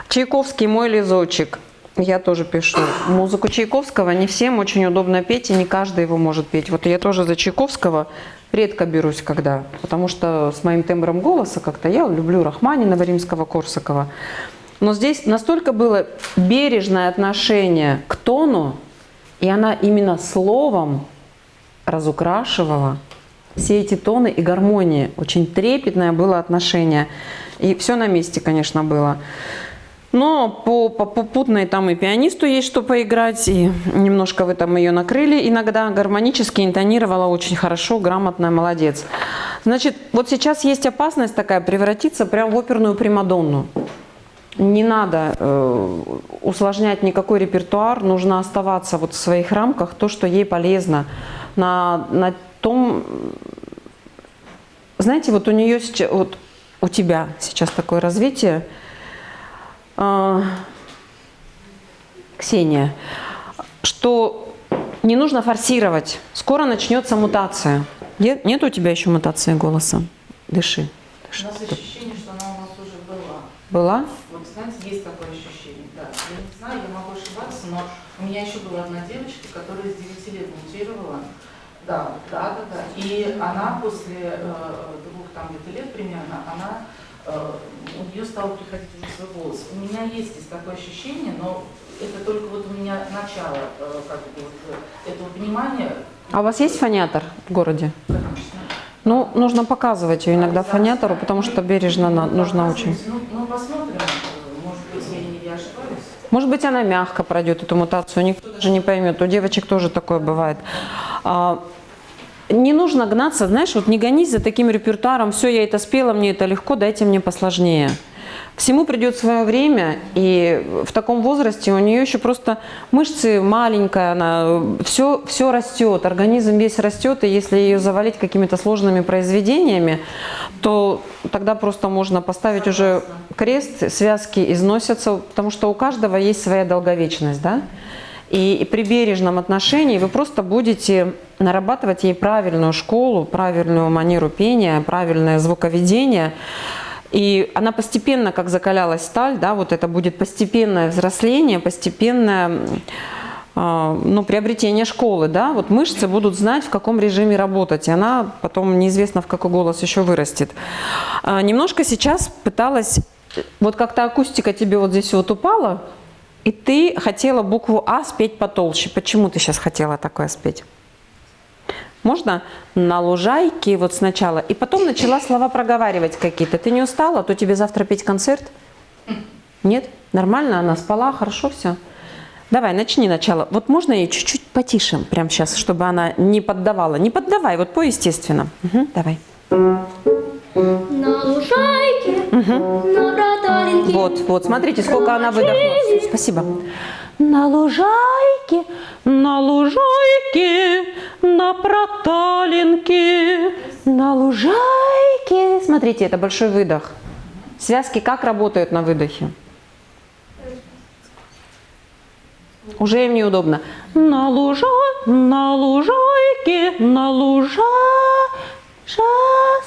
Чайковский «Мой лизочек». Я тоже пишу. Музыку Чайковского не всем очень удобно петь, и не каждый его может петь. Вот я тоже за Чайковского редко берусь когда, потому что с моим тембром голоса как-то я люблю Рахманинова, Римского-Корсакова. Но здесь настолько было бережное отношение к тону, и она именно словом разукрашивала все эти тоны и гармонии. Очень трепетное было отношение. И все на месте, конечно, было. Но по попутной там и пианисту есть что поиграть, и немножко вы там ее накрыли. Иногда гармонически интонировала очень хорошо, грамотно, молодец. Значит, вот сейчас есть опасность такая превратиться прям в оперную примадонну. Не надо усложнять никакой репертуар, нужно оставаться вот в своих рамках, то, что ей полезно. На том, знаете, вот у нее сейчас, вот у тебя сейчас такое развитие, Ксения, что не нужно форсировать. Скоро начнется мутация. Нет у тебя еще мутации голоса? Дыши.
У нас ощущение, что она у нас уже была.
Была?
Вот, знаете, есть такое ощущение, да. Я не знаю, я могу ошибаться, но у меня еще была одна девочка, которая с 9 лет мутировала. Да. И она после 2 где-то лет примерно, у нее стал приходить уже свой голос. У меня есть такое ощущение, но это только вот у меня начало этого понимания.
А у вас есть фониатор в городе?
Конечно.
Ну, нужно показывать ее иногда фониатору, потому что бережно нужно очень.
Ну, посмотрим. Может быть, я ошибаюсь.
Может быть, она мягко пройдет эту мутацию, никто даже не поймет. У девочек тоже такое бывает. Не нужно гнаться, знаешь, вот не гонись за таким репертуаром, все, я это спела, мне это легко, дайте мне посложнее. Всему придет свое время, и в таком возрасте у нее еще просто мышцы маленькая, она все растет, организм весь растет, и если ее завалить какими-то сложными произведениями, то тогда просто можно поставить уже крест, связки износятся, потому что у каждого есть своя долговечность, да? И при бережном отношении вы просто будете нарабатывать ей правильную школу, правильную манеру пения, правильное звуковедение. И она постепенно, как закалялась сталь, да, вот это будет постепенное взросление, постепенное приобретение школы. Да? Вот мышцы будут знать, в каком режиме работать, и она потом неизвестно, в какой голос еще вырастет. Немножко сейчас пыталась, вот как-то акустика тебе вот здесь вот упала, и ты хотела букву А спеть потолще. Почему ты сейчас хотела такое спеть? Можно на лужайке вот сначала, и потом начала слова проговаривать какие-то. Ты не устала, то тебе завтра петь концерт? Нет? Нормально? Она спала? Хорошо все? Давай, начни начало. Вот можно ей чуть-чуть потише, прямо сейчас, чтобы она не поддавала. Не поддавай, вот пой естественно. Угу, давай.
На лужайке, на проталинке.
Вот, смотрите, сколько она выдохнула. Спасибо. На лужайке, на проталинке, на лужайке. Смотрите, это большой выдох. Связки как работают на выдохе? Уже им неудобно. На лужайке,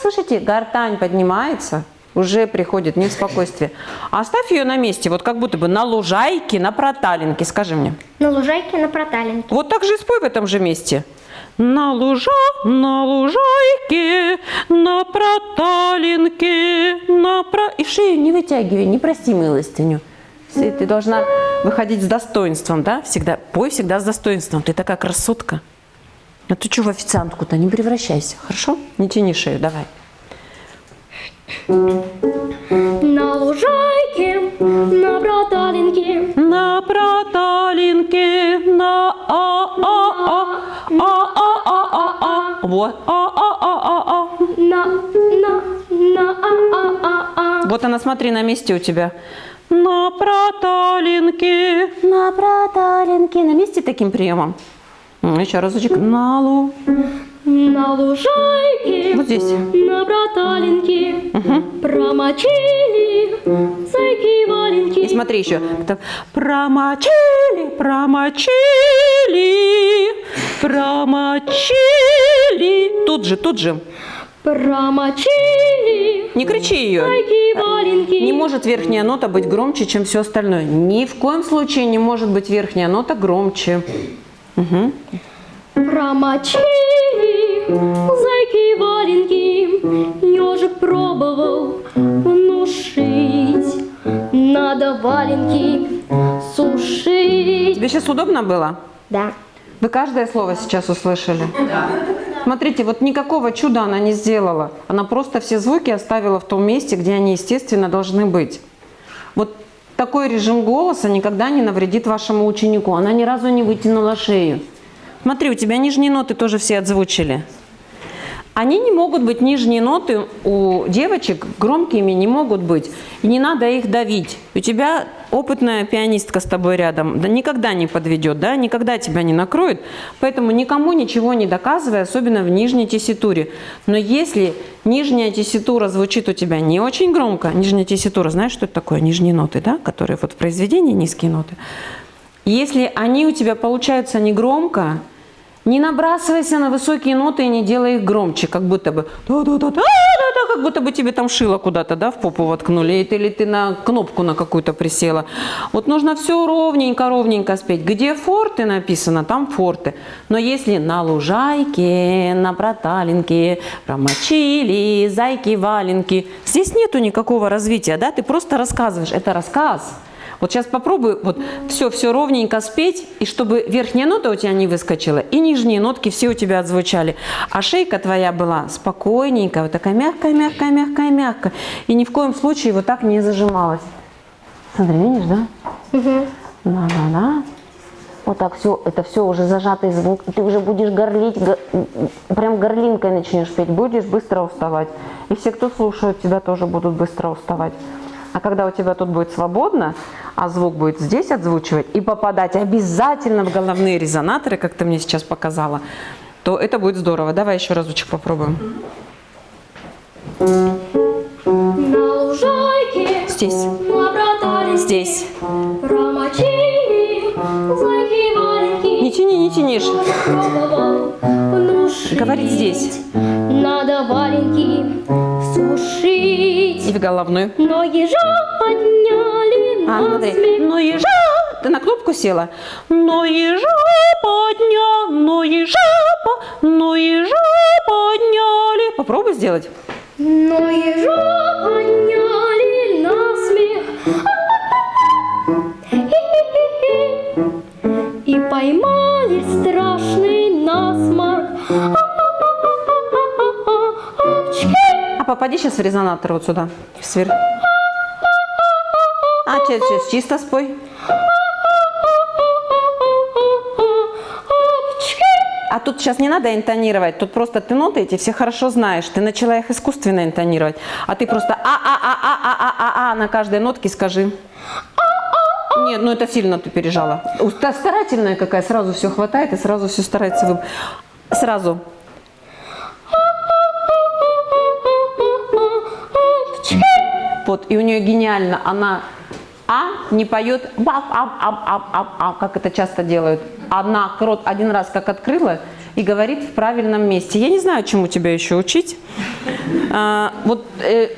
Слушайте, гортань поднимается, уже приходит не в спокойствие. Оставь ее на месте, вот как будто бы на лужайке, на проталинке. Скажи мне.
На лужайке, на проталинке.
Вот так же и спой в этом же месте. На лужайке, на проталинке, И шею не вытягивай, не проси милостыню. Ты должна выходить с достоинством, да? Всегда. Пой всегда с достоинством. Ты такая красотка. А ты что в официантку-то? Не превращайся, хорошо? Не тяни шею, давай.
На лужайке, на проталинке.
На проталинке, на Вот.
На
Вот она, смотри, на месте у тебя. На проталинке. На месте таким приемом. Еще разочек.
на лужайке,
Вот здесь.
на проталинке. Промочили зайки-валенки.
И смотри еще. Промочили. Тут же.
Промочили
Не кричи ее.
зайки-валенки.
Не может верхняя нота быть громче, чем все остальное. Ни в коем случае не может быть верхняя нота громче. Угу.
Промочили зайки-валенки. Ежик пробовал внушить. Надо валенки сушить.
Тебе сейчас удобно было?
Да.
Вы каждое слово сейчас услышали? Смотрите, вот никакого чуда она не сделала. Она просто все звуки оставила в том месте, где они, естественно, должны быть. Вот такой режим голоса никогда не навредит вашему ученику. Она ни разу не вытянула шею. Смотри, у тебя нижние ноты тоже все отзвучили. Они не могут быть, нижние ноты у девочек громкими не могут быть. И не надо их давить. У тебя опытная пианистка с тобой рядом, да никогда не подведет, да, никогда тебя не накроет. Поэтому никому ничего не доказывай, особенно в нижней тесситуре. Но если нижняя тесситура звучит у тебя не очень громко, нижняя тесситура, знаешь, что это такое? Нижние ноты, да, которые вот в произведении низкие ноты. Если они у тебя получаются не громко, не набрасывайся на высокие ноты и не делай их громче, как будто бы как будто бы тебе там шило куда-то, да, в попу воткнули, или ты на кнопку на какую-то присела. Вот нужно все ровненько спеть. Где форты написано, там форты. Но если на лужайке, на проталинке, промочили зайки-валенки, здесь нету никакого развития, да, ты просто рассказываешь. Это рассказ. Вот сейчас попробуй вот все ровненько спеть, и чтобы верхняя нота у тебя не выскочила, и нижние нотки все у тебя отзвучали. А шейка твоя была спокойненькая, вот такая мягкая. И ни в коем случае вот так не зажималась. Смотри, видишь, да? Да. Вот так все, это все уже зажатый звук. Ты уже будешь горлить, прям горлинкой начнешь петь, будешь быстро уставать. И все, кто слушают тебя, тоже будут быстро уставать. А когда у тебя тут будет свободно, а звук будет здесь отзвучивать и попадать обязательно в головные резонаторы, как ты мне сейчас показала, то это будет здорово. Давай еще разочек попробуем.
На лужайке,
Здесь.
на проталинке.
Здесь.
Промочили зайки-валенки.
Не тянишь.
Пробовал внушить.
Говорит здесь.
Надо валенки сушить.
И в головную.
Но ежа подняли на
Смотри.
смех.
Но ежа. Ты на кнопку села? Но ежа подняли. Попробуй сделать.
Но ежа подняли на смех. И поймали страшный насморк.
А попади сейчас в резонатор вот сюда. А чисто спой. тут сейчас не надо интонировать, тут просто ты ноты эти все хорошо знаешь, ты начала их искусственно интонировать, а ты просто а на каждой нотке скажи. Нет, ну это сильно ты пережала. Старательная какая, сразу все хватает и сразу все старается. Сразу. Вот, и у нее гениально, она не поет, как это часто делают. Она рот один раз как открыла и говорит в правильном месте. Я не знаю, чему тебя еще учить.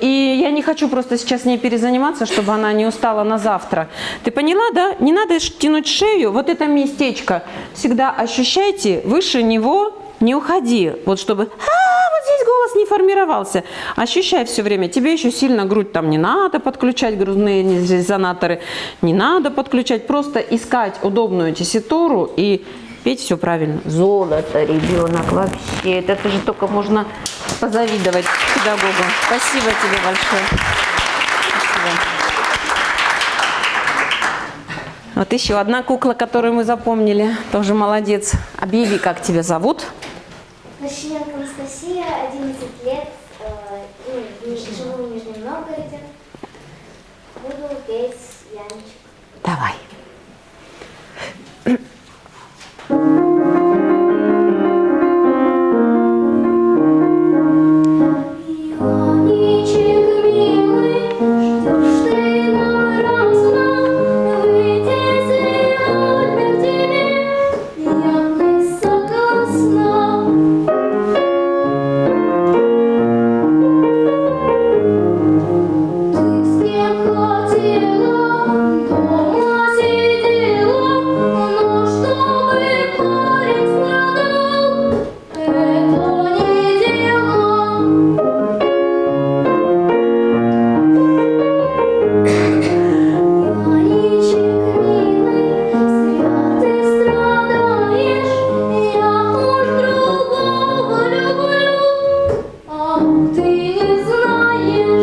И я не хочу просто сейчас с ней перезаниматься, чтобы она не устала на завтра. Ты поняла, да? Не надо тянуть шею. Вот это местечко всегда ощущайте, выше него не уходи. Вот чтобы... вот здесь голос не формировался. Ощущай все время. Тебе еще сильно грудь там не надо подключать, грудные резонаторы не надо подключать. Просто искать удобную тесситуру и петь все правильно. Золото, ребенок, вообще. Это же только можно позавидовать педагогу. Спасибо тебе большое. Спасибо. Вот еще одна кукла, которую мы запомнили. Тоже молодец. Объяви, как тебя зовут.
Нащененко Анастасия, 11 лет, живу в Нижнем Новгороде. Буду петь Янчик.
Давай.
Яничек милый, что ж ты напрасно, выйди сегодня к тебе, я не согласна. Ты с кем хотела, дома сидела, но чтобы парень страдал, это не дело. Яничек милый, зря ты страдаешь, я уж другого люблю, а ты не знаешь.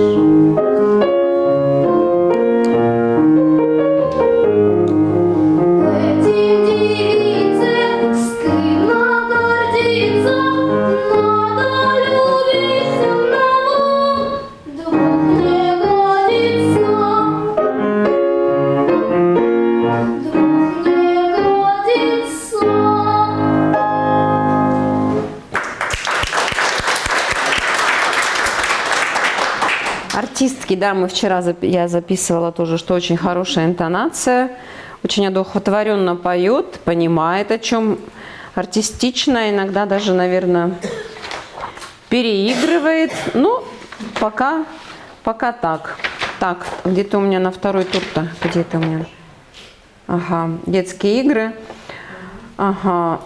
Этим девице стыдно гордиться, надо любить одного, двух не годится. Друг не годится.
Артистки, да, мы вчера, я записывала тоже, что очень хорошая интонация, очень одухотворенно поет, понимает, о чем, артистично, иногда даже, наверное, переигрывает. Ну, пока так. Так, где-то у меня на второй тур-то, где-то у меня. Ага, детские игры. Ага.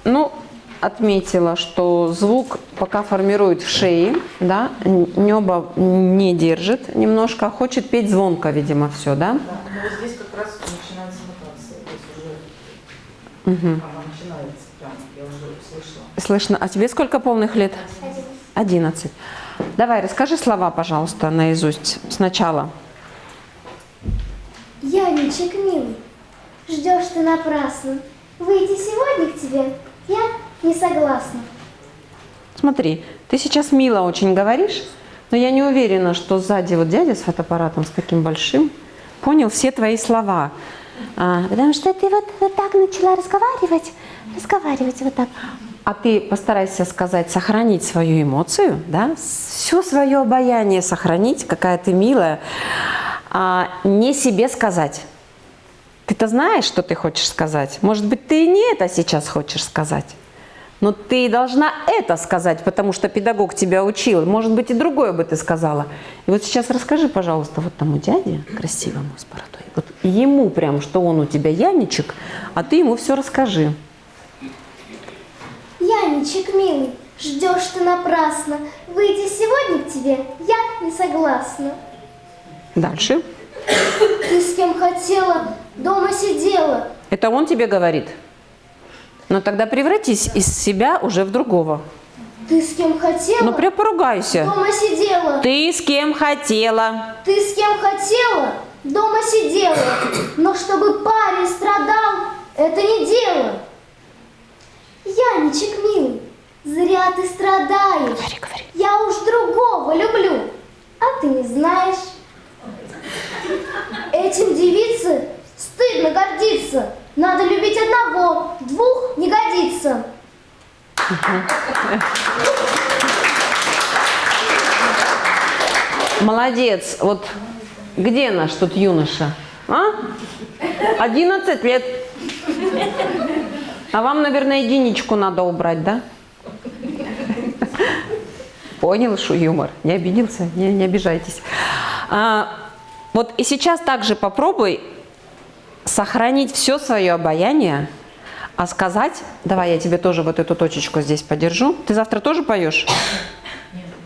Ну, отметила, что звук пока формирует в шее, да, небо не держит немножко, хочет петь звонко, видимо, все, да?
Да, но вот здесь как раз начинается нотация, то есть уже она начинается прям, я уже слышала.
Слышно. А тебе сколько полных лет? 11. Давай, расскажи слова, пожалуйста, наизусть сначала.
Яничек милый, ждешь ты напрасно. Выйти сегодня к тебе я не согласна.
Смотри, ты сейчас мило очень говоришь, но я не уверена, что сзади вот дядя с фотоаппаратом, с таким большим, понял все твои слова. Потому что ты вот так начала разговаривать вот так. А ты постарайся сказать, сохранить свою эмоцию, да, все свое обаяние сохранить, какая ты милая, не себе сказать. Ты-то знаешь, что ты хочешь сказать. Может быть, ты и не это сейчас хочешь сказать. Но ты должна это сказать, потому что педагог тебя учил. Может быть, и другое бы ты сказала. И вот сейчас расскажи, пожалуйста, вот тому дяде, красивому, с бородой, вот ему прям, что он у тебя Яничек, а ты ему все расскажи.
Яничек милый, ждешь ты напрасно. Выйти сегодня к тебе я не согласна.
Дальше.
Ты с кем хотела, дома сидела.
Это он тебе говорит? Но тогда превратись из себя уже в другого.
Ты с кем хотела,
Ну прям поругайся.
дома сидела.
Ты с кем хотела?
Ты с кем хотела, дома сидела. Но чтобы парень страдал, это не дело. Янчик, милый, зря ты страдаешь.
Говори, говори.
Я уж другого люблю, а ты не знаешь. Этим девице стыдно гордиться. Надо любить одного, двух не годится.
Молодец. Вот где наш тут юноша? А? 11 лет. А вам, наверное, единичку надо убрать, да? Понял, что юмор. Не обиделся? Не обижайтесь. Вот и сейчас также попробуй сохранить все свое обаяние, а сказать, давай я тебе тоже вот эту точечку здесь подержу. Ты завтра тоже поешь?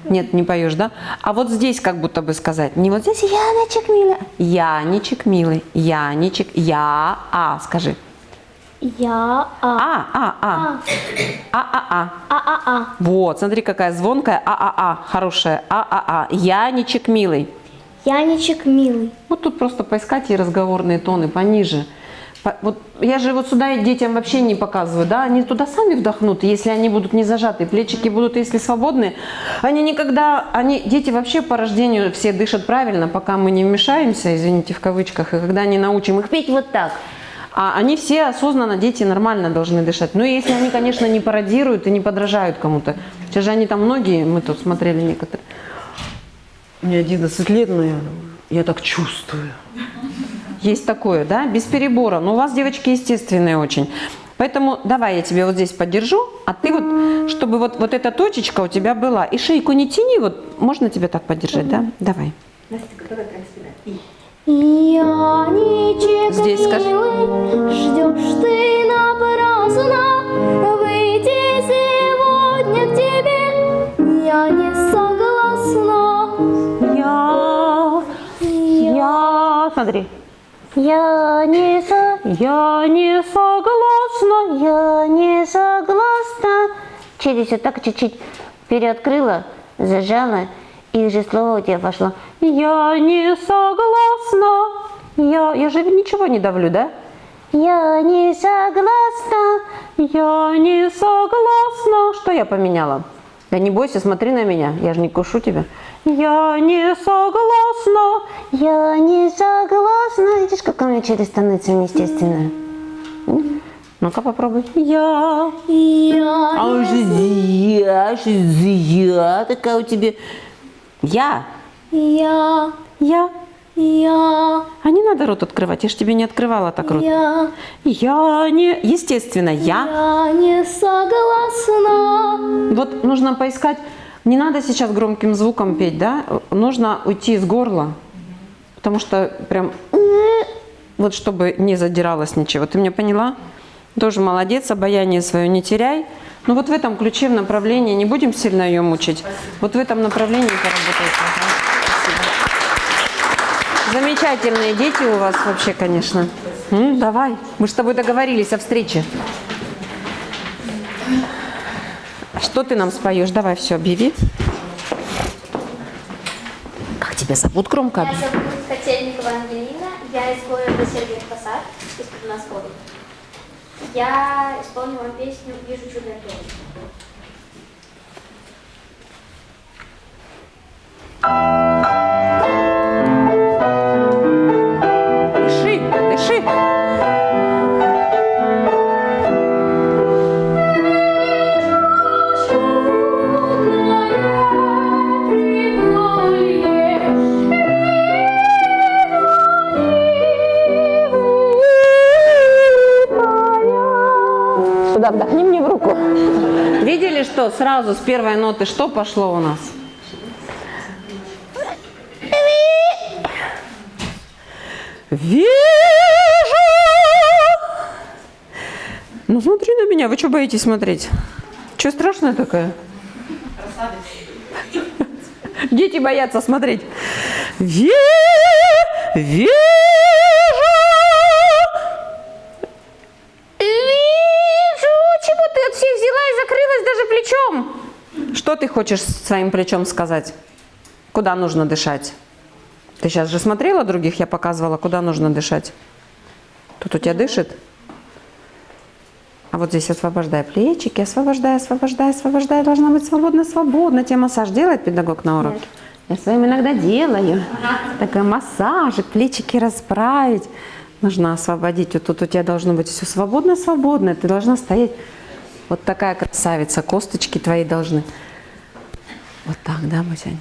Нет, не поешь, да? А вот здесь как будто бы сказать, не вот здесь Яночек милый, Яничек милый, Яничек, скажи.
Я
А. Вот, смотри, какая звонкая хорошая. Яничек милый.
Яничек, милый.
Вот тут просто поискать и разговорные тоны пониже. Вот я же вот сюда и детям вообще не показываю, да, они туда сами вдохнут, если они будут не зажаты, плечики будут, если свободны, они никогда, дети вообще по рождению все дышат правильно, пока мы не вмешаемся, извините, в кавычках, и когда не научим их петь вот так. А они все осознанно, дети нормально должны дышать. Ну, если они, конечно, не пародируют и не подражают кому-то. Сейчас же они там многие, мы тут смотрели некоторые. Мне 11 лет, но я так чувствую. Есть такое, да, без перебора. Но у вас, девочки, естественные очень. Поэтому давай я тебе вот здесь подержу, а ты вот, чтобы вот эта точечка у тебя была. И шейку не тяни, вот можно тебя так поддержать, да? Давай.
Яничек,
Здесь скажи.
милый, ждешь ты напрасно, выйти сегодня к тебе я не согласна.
Смотри.
Я не согласна. Через вот так чуть-чуть переоткрыла, зажала, и уже слово у тебя пошло.
Я не согласна. Я же ничего не давлю, да?
Я не согласна.
Я не согласна. Что я поменяла? Да не бойся, смотри на меня. Я же не кушу тебя. Я не согласна.
Я не согласна. Видишь, как у меня через становится неестественно.
Ну-ка попробуй. Я.
А уже я такая у тебя. Я.
Я.
А не надо рот открывать, я ж тебе не открывала так рот.
Я
не... Естественно, я.
не согласна.
Вот нужно поискать, не надо сейчас громким звуком петь, да? Нужно уйти из горла, потому что прям... Вот чтобы не задиралось ничего. Ты меня поняла? Тоже молодец, обаяние свое не теряй. Ну вот в этом ключе, в направлении, не будем сильно ее мучить. Вот в этом направлении поработайте. Замечательные дети у вас вообще, конечно. Давай, мы с тобой договорились о встрече. Что ты нам споешь? Давай все, объяви. Как тебя зовут громко?
Меня зовут Котельникова Ангелина. Я из города Сергиев Посад, из Подмосковья. Я исполню вам песню «Вижу чудо опять».
Дыши. Сюда вдохни мне в руку. Видели, что сразу с первой ноты что пошло у нас? Вижу! Ну смотри на меня, вы что боитесь смотреть? Что страшное такое? Дети боятся смотреть. Вижу! Чего ты от всех взяла и закрылась даже плечом? Что ты хочешь своим плечом сказать? Куда нужно дышать? Ты сейчас же смотрела других, я показывала, куда нужно дышать. Тут у тебя дышит? А вот здесь освобождай плечики, освобождай, освобождай, освобождай. Должна быть свободно, свободно. Тебе массаж делает педагог на уроке? Я с вами иногда делаю. Такой массажик, плечики расправить. Нужно освободить. Вот тут у тебя должно быть все свободно, свободно. Ты должна стоять. Вот такая красавица. Косточки твои должны. Вот так, да, Бусянь?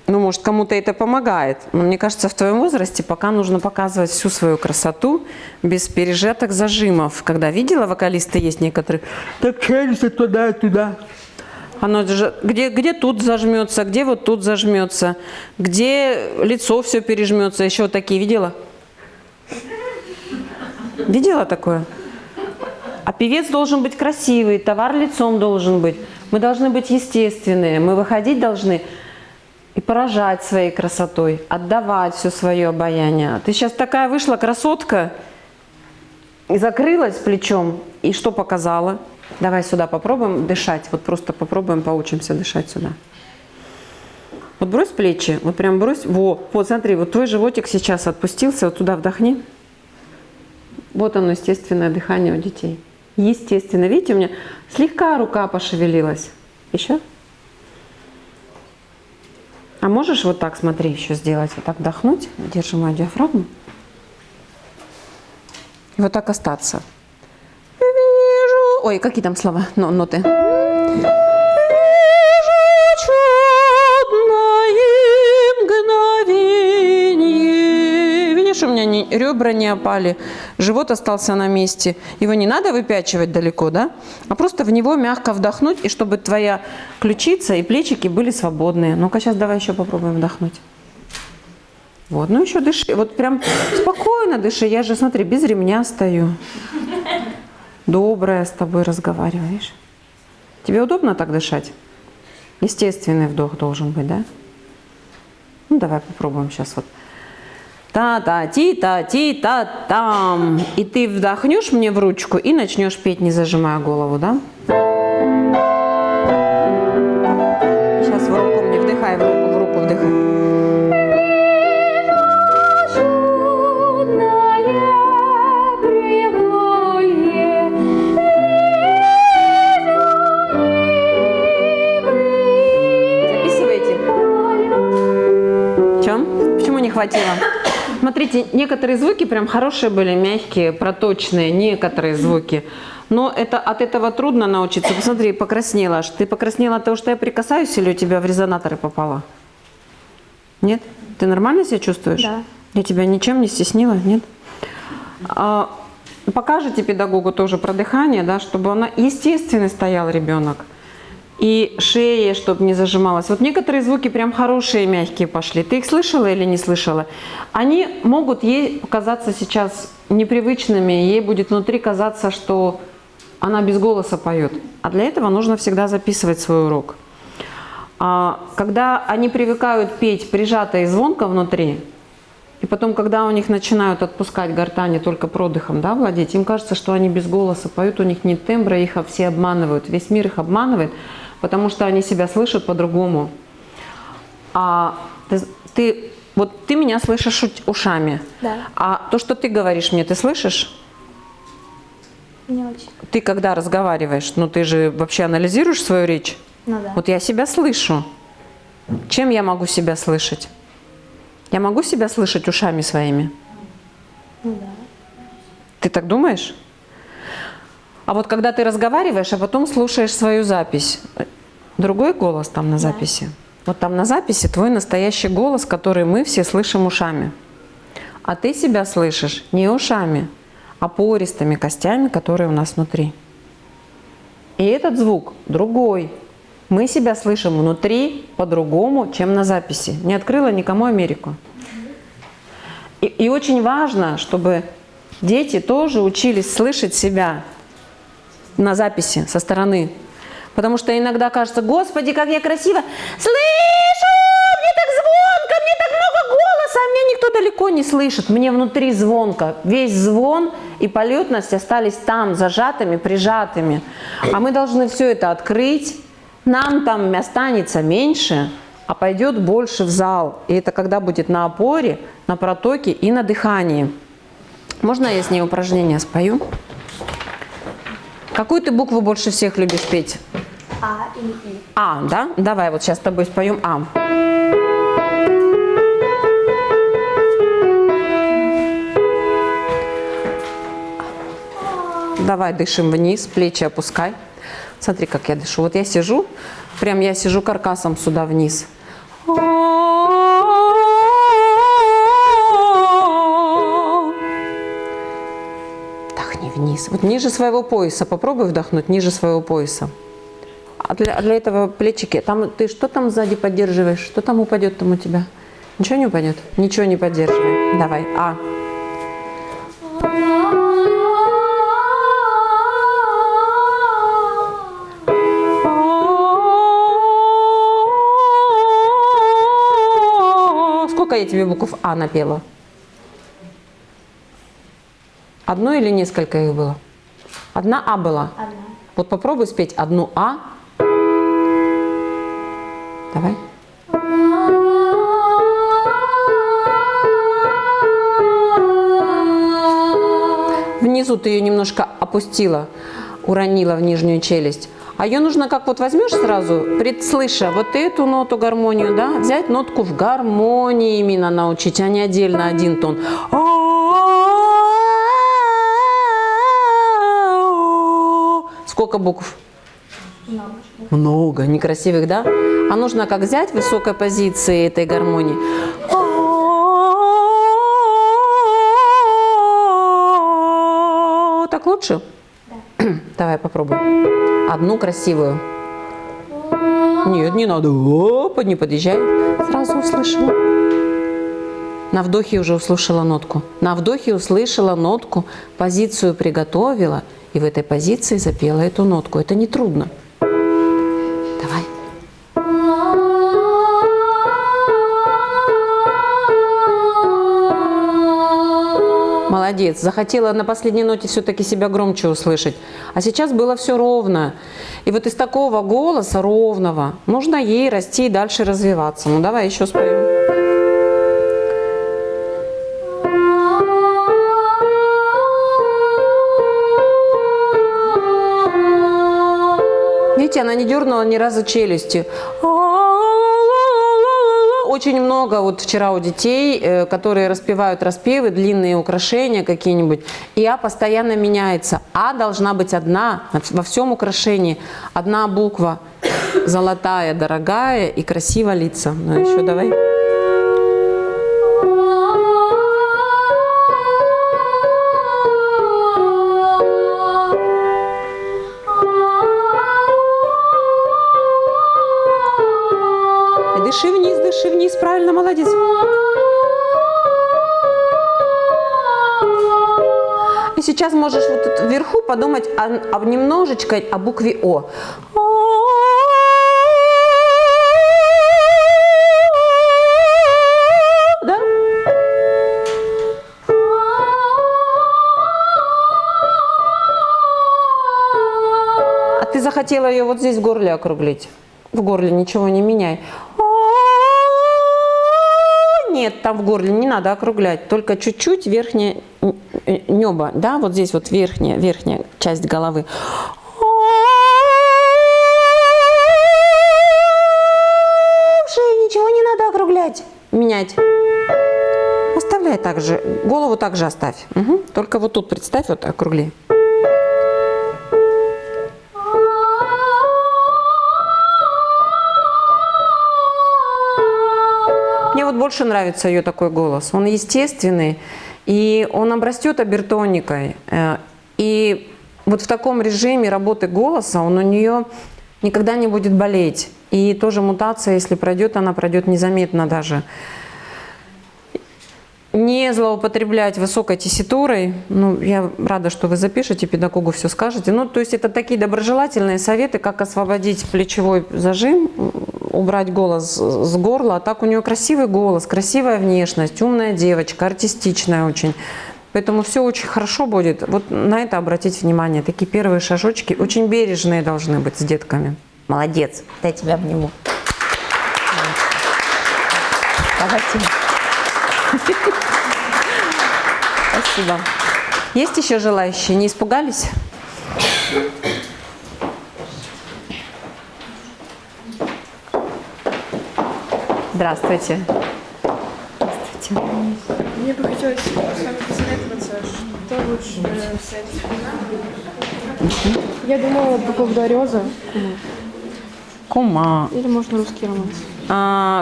Ну, может, кому-то это помогает. Но мне кажется, в твоем возрасте пока нужно показывать всю свою красоту без пережатых зажимов. Когда видела, вокалисты есть некоторые, так челюсть туда, туда. Оно же, где тут зажмется, где вот тут зажмется, где лицо все пережмется. Еще вот такие видела? Видела такое? А певец должен быть красивый, товар лицом должен быть. Мы должны быть естественные, мы выходить должны и поражать своей красотой, отдавать все свое обаяние. Ты сейчас такая вышла красотка и закрылась плечом, и что показала? Давай сюда попробуем дышать, вот просто попробуем, поучимся дышать сюда. Вот брось плечи, вот прям брось, вот смотри, вот твой животик сейчас отпустился, вот туда вдохни. Вот оно, естественное дыхание у детей. Естественно, видите, у меня слегка рука пошевелилась. Еще? А можешь вот так, смотри, еще сделать, вот так вдохнуть, держи мою диафрагму. И вот так остаться. Вижу, ой, какие там слова, ноты. Вижу чудное мгновенье. Видишь, у меня ребра не опали, живот остался на месте. Его не надо выпячивать далеко, да? А просто в него мягко вдохнуть, и чтобы твоя ключица и плечики были свободные. Ну-ка, сейчас давай еще попробуем вдохнуть. Вот, ну еще дыши. Вот прям спокойно дыши. Я же, смотри, без ремня стою. Добрая с тобой разговариваешь. Тебе удобно так дышать? Естественный вдох должен быть, да? Ну, давай попробуем сейчас вот. Та-та-ти-та-ти-та-там. И ты вдохнешь мне в ручку и начнешь петь, не зажимая голову, да? Сейчас в руку мне вдыхай, в руку вдыхай. Записывайте. В чем? Почему не хватило? Смотрите, некоторые звуки прям хорошие были, мягкие, проточные, некоторые звуки. Но от этого трудно научиться. Посмотри, покраснела аж. Ты покраснела от того, что я прикасаюсь, или у тебя в резонаторы попало? Нет? Ты нормально себя чувствуешь?
Да.
Я тебя ничем не стеснила? Нет? Покажите педагогу тоже про дыхание, да, чтобы она естественно стоял ребенок. И шея, чтобы не зажималась. Вот некоторые звуки прям хорошие, мягкие пошли. Ты их слышала или не слышала? Они могут ей казаться сейчас непривычными, ей будет внутри казаться, что она без голоса поет. А для этого нужно всегда записывать свой урок. Когда они привыкают петь прижато и звонко внутри, и потом, когда у них начинают отпускать гортани только продыхом, да, владеть, им кажется, что они без голоса поют, у них нет тембра, их все обманывают. Весь мир их обманывает, потому что они себя слышат по-другому. Ты меня слышишь ушами.
Да.
А то, что ты говоришь мне, ты слышишь?
Не очень.
Ты когда разговариваешь, ты же вообще анализируешь свою речь?
Ну да.
Вот я себя слышу. Чем я могу себя слышать? Я могу себя слышать ушами своими?
Ну да.
Ты так думаешь? А вот когда ты разговариваешь, а потом слушаешь свою запись, другой голос там на записи? Вот там на записи твой настоящий голос, который мы все слышим ушами. А ты себя слышишь не ушами, а пористыми костями, которые у нас внутри. И этот звук другой. Мы себя слышим внутри по-другому, чем на записи. Не открыла никому Америку. И очень важно, чтобы дети тоже учились слышать себя на записи со стороны. Потому что иногда кажется: Господи, как я красиво слышу! Мне так звонко, мне так много голоса, а меня никто далеко не слышит. Мне внутри звонко. Весь звон и полетность остались там, зажатыми, прижатыми. А мы должны все это открыть. Нам там останется меньше, а пойдет больше в зал. И это когда будет на опоре, на протоке и на дыхании. Можно я с ней упражнение спою? Какую ты букву больше всех любишь петь?
А или И.
А, да? Давай вот сейчас с тобой споем А. Давай дышим вниз, плечи опускай. Смотри, как я дышу. Вот я сижу, прям я сижу каркасом сюда вниз. Вдохни вниз. Вот ниже своего пояса. Попробуй вдохнуть ниже своего пояса. А для этого плечики. Там ты что там сзади поддерживаешь? Что там упадет там у тебя? Ничего не упадет? Ничего не поддерживай. Давай. А. Сколько я тебе букв А напела? Одну или несколько их было? Одна А была?
Одна.
Вот попробуй спеть одну А. Давай. Внизу ты ее немножко опустила, уронила в нижнюю челюсть. А ее нужно как вот возьмешь сразу, предслыша вот эту ноту, гармонию, да, взять нотку в гармонии именно научить, а не отдельно один тон. Сколько букв?
Много.
Много, некрасивых, да? А нужно как взять в высокой позиции этой гармонии. Так лучше?
Да.
Давай попробуем. Одну красивую. Нет, не надо. Опа, не подъезжай. Сразу услышала. На вдохе уже услышала нотку. На вдохе услышала нотку, позицию приготовила. И в этой позиции запела эту нотку. Это не трудно. Давай. Молодец. Захотела на последней ноте все-таки себя громче услышать. А сейчас было все ровно. И вот из такого голоса ровного нужно ей расти и дальше развиваться. Ну давай еще споем. Видите, она не дернула ни разу челюстью. Очень много вот вчера у детей, которые распевают распевы, длинные украшения какие-нибудь, и А постоянно меняется. А должна быть одна, во всем украшении. Одна буква золотая, дорогая и красиво литься. Ну еще давай. Дыши вниз, правильно, молодец. И сейчас можешь вот тут вверху подумать немножечко о букве О. Да? А ты захотела ее вот здесь в горле округлить. В горле ничего не меняй. Нет, там в горле не надо округлять, только чуть-чуть верхнее небо, да, вот здесь вот верхняя часть головы. Шею ничего не надо округлять, менять. Оставляй так же, голову также оставь. Угу. Только вот тут представь, вот округли. Мне вот больше нравится ее такой голос. Он естественный, и он обрастет обертоникой. И вот в таком режиме работы голоса он у нее никогда не будет болеть. И тоже мутация, если пройдет, она пройдет незаметно даже. Не злоупотреблять высокой тесситурой. Ну, я рада, что вы запишете, педагогу все скажете. Ну, то есть это такие доброжелательные советы, как освободить плечевой зажим, убрать голос с горла. А так у нее красивый голос, красивая внешность, умная девочка, артистичная очень. Поэтому все очень хорошо будет. Вот на это обратите внимание. Такие первые шажочки очень бережные должны быть с детками. Молодец. Дай тебя обниму. Давайте. Спасибо. Есть еще желающие? Не испугались? Здравствуйте. Здравствуйте.
Мне бы хотелось с вами посоветоваться, что лучше взять. Я думала по поводу Орёза.
Кума.
Или можно русский романс.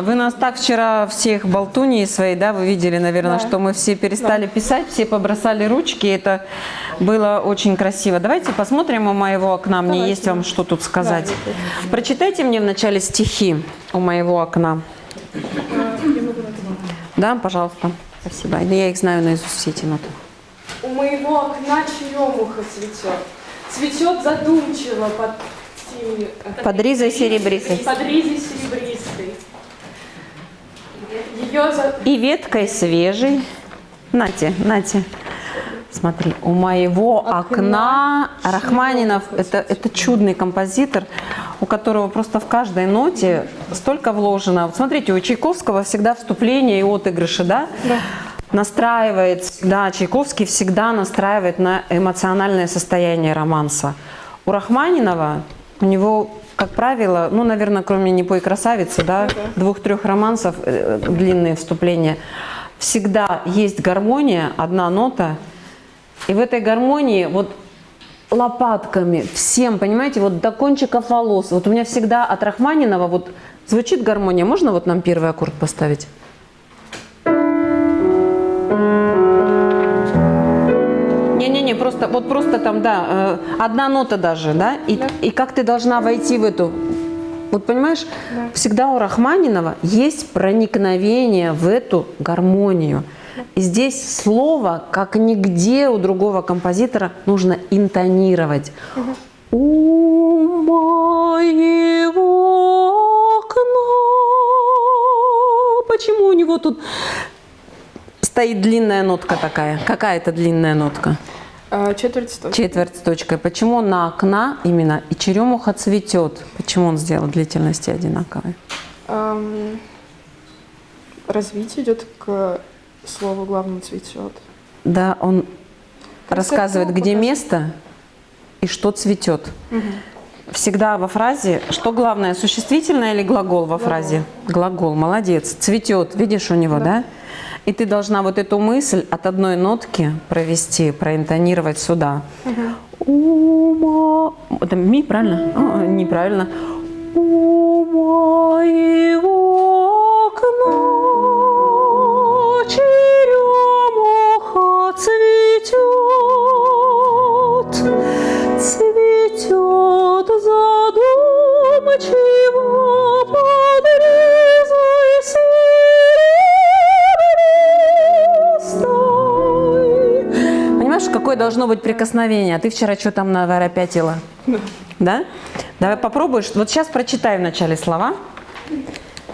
Вы нас так вчера всех болтуньи своей, да, вы видели, наверное,
Да.
что мы все перестали писать, все побросали ручки, это было очень красиво. Давайте посмотрим у моего окна, мне
Давайте.
есть вам что тут сказать.
Да,
Прочитайте мне вначале стихи у моего окна.
Я могу написать.
Да, пожалуйста. Спасибо. Да я их знаю наизусть, все эти ноты.
У моего окна черемуха цветет. Цветет задумчиво
Под ризой серебристой.
Под ризой серебристой. Ее за...
И веткой свежей. Нате, нате. Смотри, у моего окна Рахманинов, это чудный композитор, у которого просто в каждой ноте столько вложено. Вот смотрите, у Чайковского всегда вступление и отыгрыши, да? Настраивает, да, Чайковский всегда настраивает на эмоциональное состояние романса. У Рахманинова, у него, как правило, ну, наверное, кроме «Не пой, красавица», да, 2-3 романсов, длинные вступления, всегда есть гармония, одна нота, и в этой гармонии вот лопатками всем, понимаете, вот до кончиков волос. Вот у меня всегда от Рахманинова вот звучит гармония. Можно вот нам первый аккорд поставить? Не-не-не, просто, вот просто там, да, одна нота даже, да? И как ты должна войти в эту... Вот понимаешь, всегда у Рахманинова есть проникновение в эту гармонию. И здесь слово, как нигде у другого композитора, нужно интонировать. У моего окна. Почему у него тут стоит длинная нотка такая? Какая это длинная нотка?
Четверть сточка.
Четверть с точкой. Почему на окна именно и черемуха цветет? Почему он сделал длительности одинаковые?
Развитие идет к слову главное цветет.
Да, он рассказывает, где
покажи.
место и что цветет. Всегда во фразе, что главное, существительное или глагол во фразе? Глагол, молодец. Цветет, видишь у него, да? И ты должна вот эту мысль от одной нотки провести, проинтонировать сюда. Это ми, правильно? Неправильно. У моего окна черемуха цветет, цветет задумчиво под ризой серебристой. Понимаешь, какое должно быть прикосновение? А ты вчера что там наворопятила? Да? Давай попробуешь. Вот сейчас прочитай вначале слова.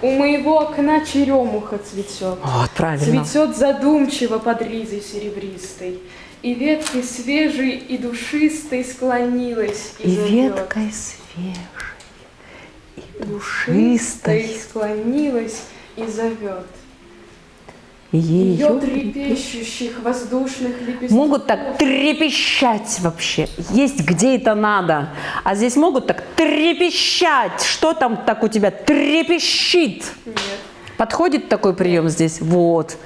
У моего окна черемуха цветет.
Вот, правильно.
Цветет задумчиво под ризой серебристой. И веткой свежей и душистой склонилась и
И
зовет.
веткой свежей, и
Душистой
душистой,
склонилась и зовет.
ее
Ее трепещущих воздушных лепестков.
могут так трепещать вообще. Есть где это надо. А здесь могут так трепещать. Что там так у тебя трепещит?
Нет.
Подходит такой прием здесь? Вот.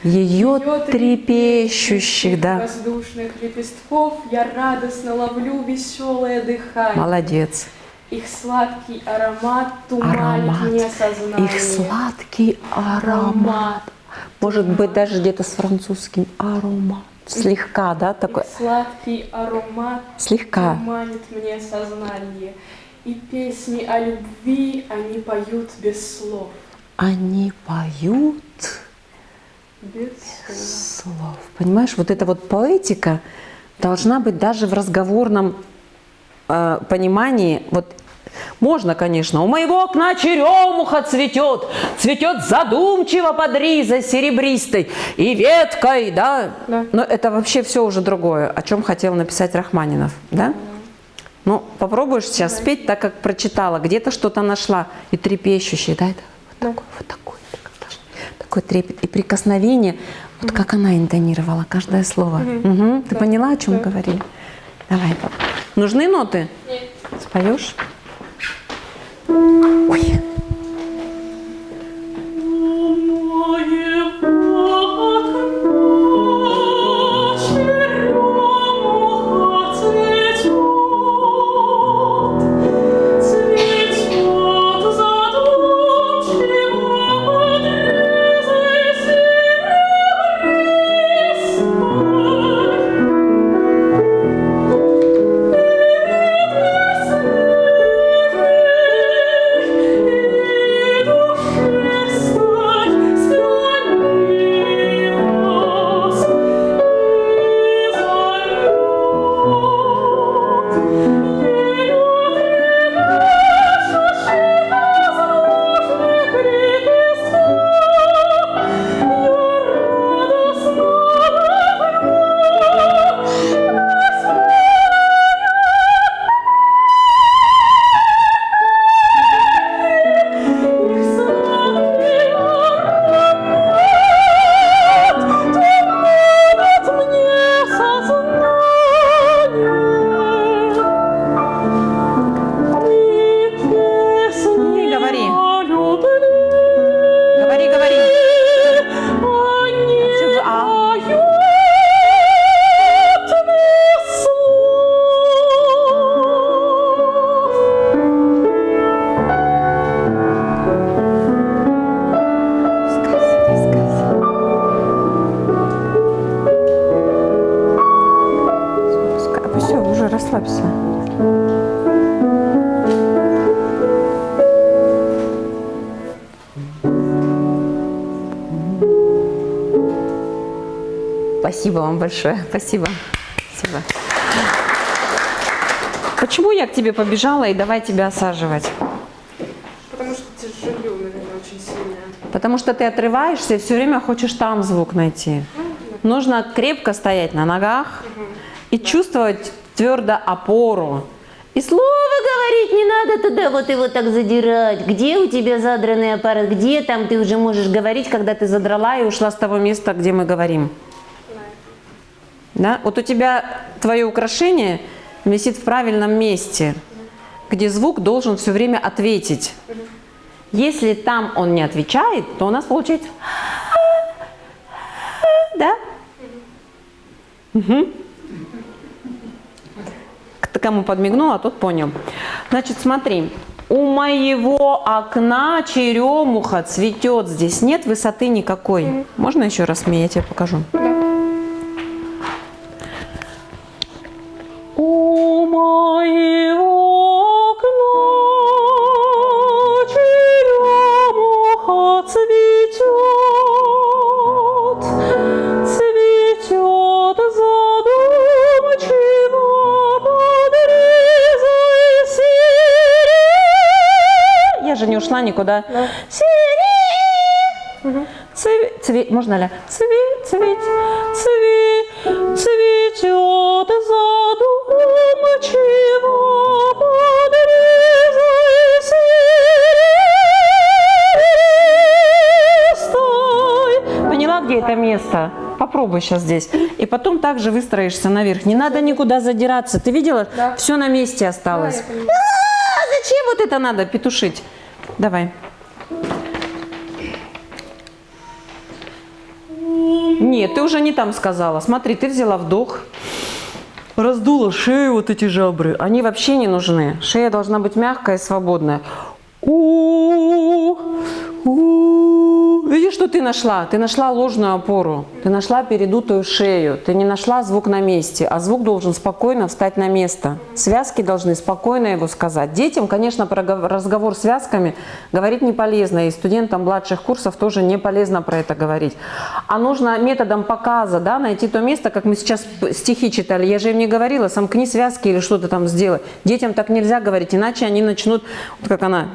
Ее трепещущих, да.
Воздушных лепестков я радостно ловлю веселое дыхание.
Молодец.
Их сладкий аромат туманит
Аромат.
мне сознание.
Их сладкий аромат. Может быть, даже где-то с французским аромат. Слегка, да, такой?
Их сладкий аромат
Слегка.
туманит мне сознание. И песни о любви они поют без слов.
Они поют
Без слов.
слов. Понимаешь, вот эта вот поэтика должна быть даже в разговорном понимании. Вот можно, конечно. У моего окна черемуха цветет, цветет задумчиво под ризой серебристой и веткой, да?
Да.
Но это вообще все уже другое, о чем хотел написать Рахманинов, да? Ну, попробуешь сейчас спеть так, как прочитала, где-то что-то нашла и трепещущее, да? Это вот такой, такой трепет и прикосновение, вот как она интонировала каждое слово. Мгм. Ты поняла, о чем говорили? Давай. Нужны ноты?
Нет.
Споешь? Ой. Все, уже расслабься. Спасибо вам большое. Спасибо. Спасибо. Почему я к тебе побежала и давай тебя осаживать?
Потому что тяжело, наверное, очень сильно.
Потому что ты отрываешься и все время хочешь там звук найти. Нужно крепко стоять на ногах и чувствовать твердо опору.
И слово говорить не надо туда вот его так задирать. Где у тебя задранный аппарат? Где там ты уже можешь говорить, когда ты задрала и ушла с того места, где мы говорим? Да? Вот у тебя твое украшение висит в правильном месте, где звук должен все время ответить. Если там он не отвечает, то у нас получается... Да? Угу. Кому подмигнул, а тот понял. Значит, смотри. У моего окна черемуха цветет. Здесь нет высоты никакой. Можно еще раз мне, я тебе покажу? У моего окна черемуха цветет. Цветет задумчиво под ризой сирени. Я же не ушла никуда. Да. Сирень. Цвет. Можно ли? Цветет задумчиво под ризой серебристой. Поняла, где это место? Попробуй сейчас здесь. И потом также выстроишься наверх. Не надо никуда задираться. Ты видела? Да. Все на месте осталось. Да, зачем вот это надо петушить? Давай. Нет, ты уже не там сказала. Смотри, ты взяла вдох, раздула шею, вот эти жабры. Они вообще не нужны. Шея должна быть мягкая и свободная. Видишь, что ты нашла? Ты нашла ложную опору. Ты нашла передутую шею. Ты не нашла звук на месте, а звук должен спокойно встать на место. Связки должны спокойно его сказать. Детям, конечно, про разговор связками говорить не полезно. И студентам младших курсов тоже не полезно про это говорить. А нужно методом показа, да, найти то место, как мы сейчас стихи читали. Я же им не говорила, сомкни связки или что-то там сделай. Детям так нельзя говорить, иначе они начнут, вот как она...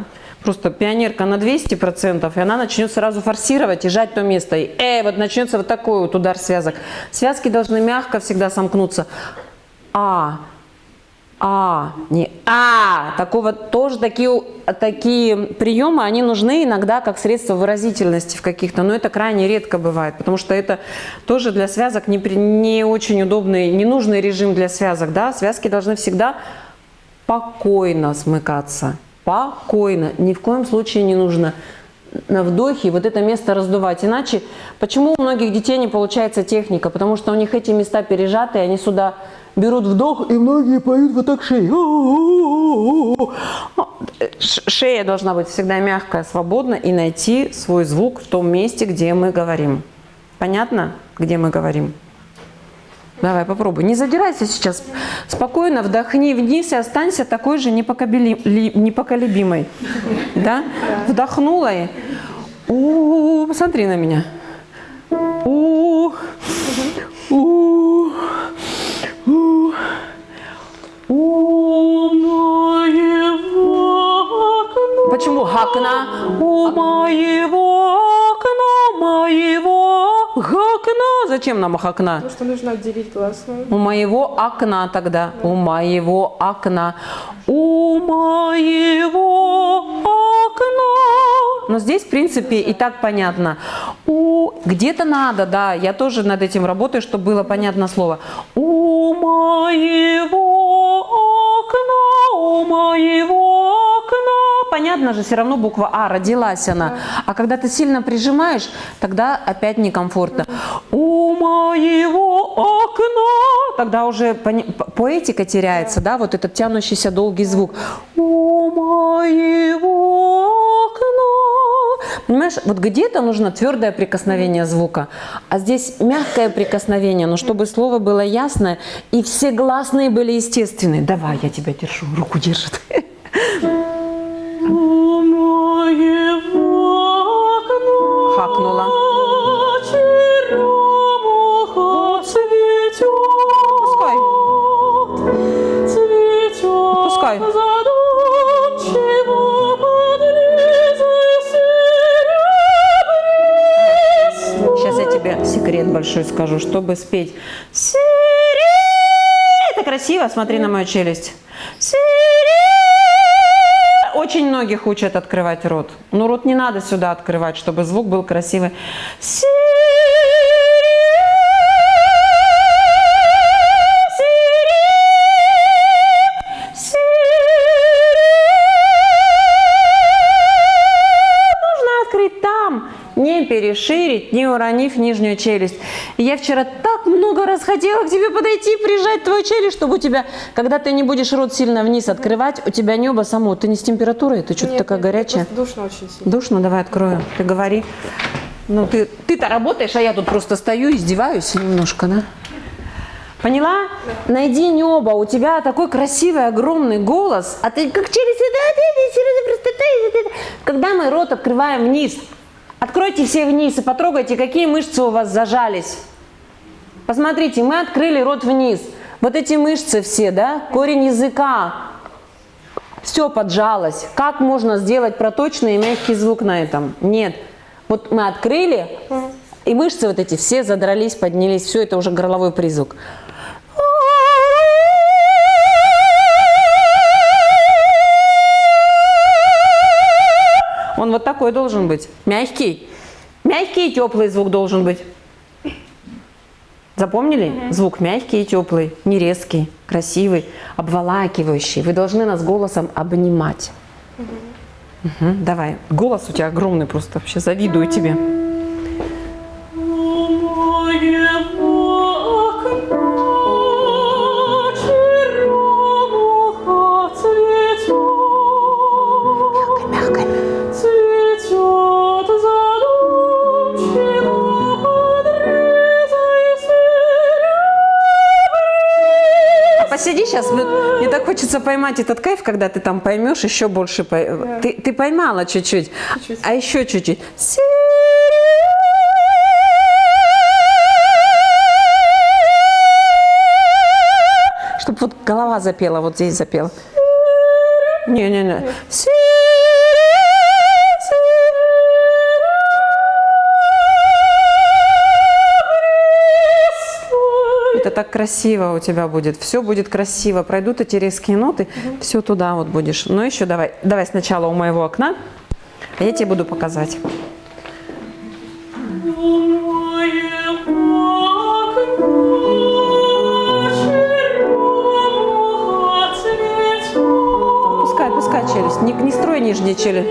Просто пионерка на 200%, и она начнет сразу форсировать и жать то место. И вот начнется вот такой вот удар связок. Связки должны мягко всегда сомкнуться. не Такого тоже такие приемы, они нужны иногда как средство выразительности в каких-то, но это крайне редко бывает, потому что это тоже для связок не очень удобный, ненужный режим для связок, да, связки должны всегда спокойно смыкаться, спокойно, ни в коем случае не нужно на вдохе вот это место раздувать. Иначе, почему у многих детей не получается техника? Потому что у них эти места пережаты, и они сюда берут вдох, и многие поют вот так шеей. Шея должна быть всегда мягкая, свободна, и найти свой звук в том месте, где мы говорим. Понятно, где мы говорим? Давай, попробуй. Не задирайся сейчас. Спокойно вдохни вниз и останься такой же непоколебимой. Да? Вдохнула и... Посмотри на меня. Почему окна? У моего окна. Зачем нам окна?
Потому что нужно отделить гласную.
У моего окна тогда. У моего окна. У моего окна. Но здесь, в принципе, и так понятно. Где-то надо, да, я тоже над этим работаю, чтобы было понятно слово. У моего окна, у моего окна. Понятно же, все равно буква А, родилась она. Да. А когда ты сильно прижимаешь, тогда опять некомфортно. У моего окна. Тогда уже поэтика теряется, да, вот этот тянущийся долгий звук. У моего окна. Понимаешь, вот где-то нужно твердое прикосновение звука, а здесь мягкое прикосновение, но чтобы слово было ясное и все гласные были естественные. Давай, я тебя держу, руку держит. Хакнула. Пускай. Пускай. Сейчас я тебе секрет большой скажу, чтобы спеть. Это красиво, смотри на мою челюсть. Очень многих учат открывать рот. Но рот не надо сюда открывать, чтобы звук был красивый. Нужно открыть там, не переширить, не уронив нижнюю челюсть. И я вчера так много раз хотела к тебе подойти, прижать твою челюсть, чтобы у тебя, когда ты не будешь рот сильно вниз открывать, у тебя небо само. Ты не с температурой, ты что-то такая горячая.
Душно очень сильно.
Душно? Давай открою. Ты говори. Ну, ты-то работаешь, а я тут просто стою, издеваюсь немножко, да? Поняла? Да. Найди небо. У тебя такой красивый, огромный голос, а ты как через это, когда мы рот открываем вниз. Откройте все вниз и потрогайте, какие мышцы у вас зажались. Посмотрите, мы открыли рот вниз. Вот эти мышцы все, да, корень языка, все поджалось. Как можно сделать проточный и мягкий звук на этом? Нет. Вот мы открыли, и мышцы вот эти все задрались, поднялись. Все это уже горловой призвук. Он вот такой должен быть. Мягкий. Мягкий и теплый звук должен быть. Запомнили? Звук мягкий и теплый, не резкий, красивый, обволакивающий. Вы должны нас голосом обнимать. Давай. Голос у тебя огромный просто. Вообще завидую тебе. Посиди сейчас, мне так хочется поймать этот кайф, когда ты там поймешь еще больше. Да. Ты поймала чуть-чуть, а еще чуть-чуть. Чтобы вот голова запела, вот здесь запела. Не-не-не.
Это так красиво у тебя будет. Все будет красиво. Пройдут эти резкие ноты, все туда вот будешь. Но еще давай. Давай сначала у моего окна, а я тебе буду показать. Пускай челюсть. Не строй нижнюю челюсть.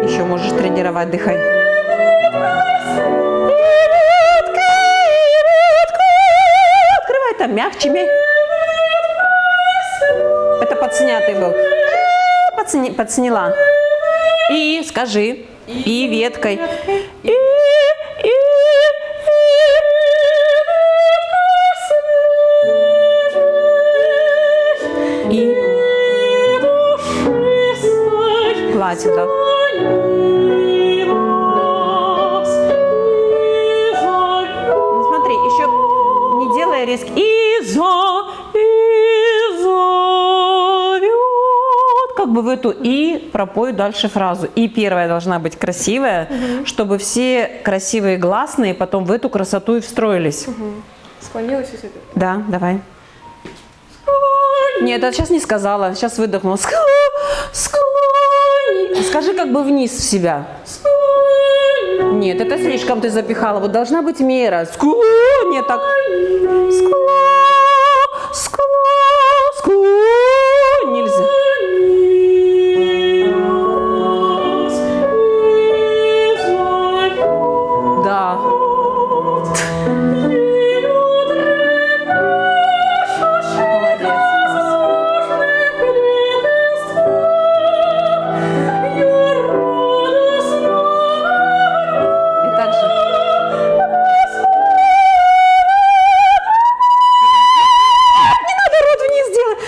Еще можешь тренировать, дыхай. Открывай там мягче. Это подснятый был. Подсняла. И скажи. И веткой. И платье, да. Смотри, еще не делай резко. Как бы в эту «и» пропой дальше фразу. «И» первая должна быть красивая, чтобы все красивые гласные потом в эту красоту и встроились.
Склонилась и это.
Да, давай. Нет, это сейчас не сказала, сейчас выдохнула. Скажи как бы вниз в себя. Нет, это слишком ты запихала. Вот должна быть мера. Нет, так. Нельзя. Да. И так же. Не надо рот вниз делать.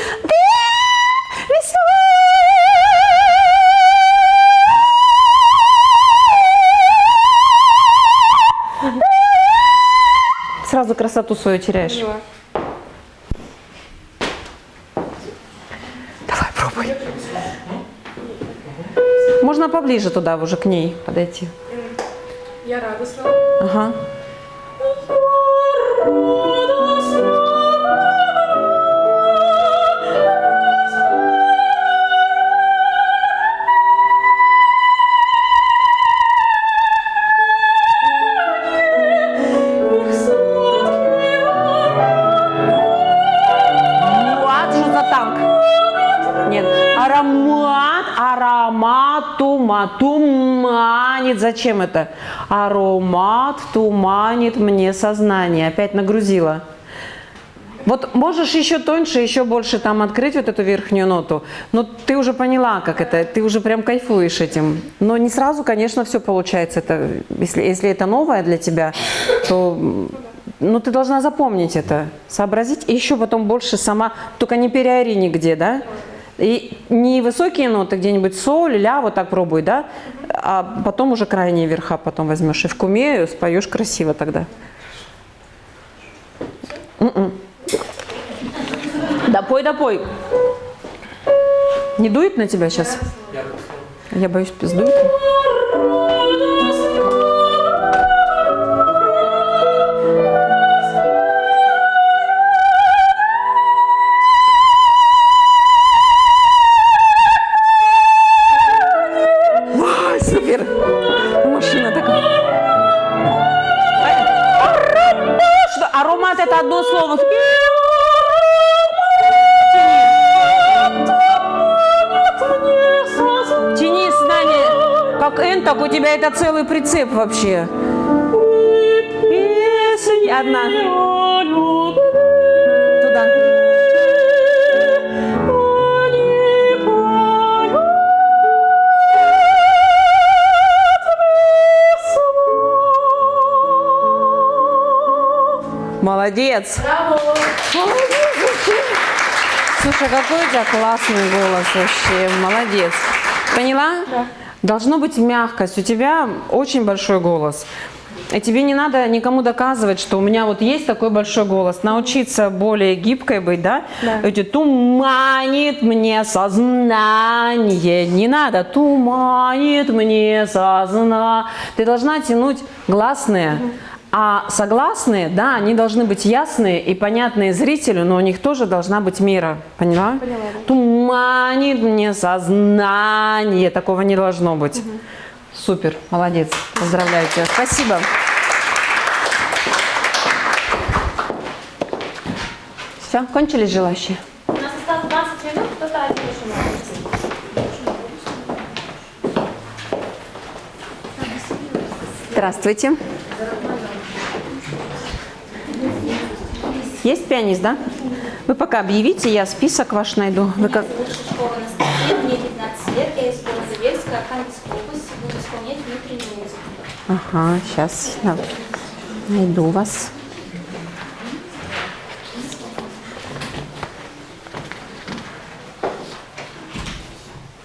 Сразу красоту свою теряешь.
Поняла.
Давай, пробуй. Можно поближе туда уже к ней подойти.
Я радостна.
Ага. Туманит. Зачем это? Аромат туманит мне сознание. Опять нагрузила. Вот можешь еще тоньше, еще больше там открыть вот эту верхнюю ноту. Но ты уже поняла, как это. Ты уже прям кайфуешь этим. Но не сразу, конечно, все получается. Это, если это новое для тебя, то ты должна запомнить это, сообразить. И еще потом больше сама, только не переори нигде, да? И не высокие ноты, где-нибудь соль, ля, вот так пробуй, да? А потом уже крайние верха потом возьмешь. И в куме споешь красиво тогда. Допой. Не дует на тебя сейчас? Я боюсь, сдует. Машина такая. Аромат — это одно слово. Тяни знание. Как Н, так у тебя это целый прицеп вообще. Одна. Туда. Молодец!
Браво!
Молодец вообще! Слушай, какой у тебя классный голос вообще, молодец. Поняла?
Да.
Должно быть мягкость, у тебя очень большой голос.
И тебе не надо никому доказывать, что у меня вот есть такой большой голос. Научиться более гибкой быть, да? Эти туманит мне сознание. Не надо туманит мне сознание. Ты должна тянуть гласные. А согласные, да, они должны быть ясные и понятные зрителю, но у них тоже должна быть мера. Поняла?
Поняла, да.
Туманит мне сознание. Такого не должно быть. Супер, молодец. Поздравляю тебя. Спасибо. Все, кончились желающие?
У нас осталось 20 минут, кто-то один еще может.
Здравствуйте. Есть пианист, да? Вы пока объявите, я список ваш найду. Вы как...
Лучшая школа на студии, мне 15 лет, я из города Вельска, Архангельской области, буду исполнять внутреннюю музыку.
Ага, сейчас найду вас.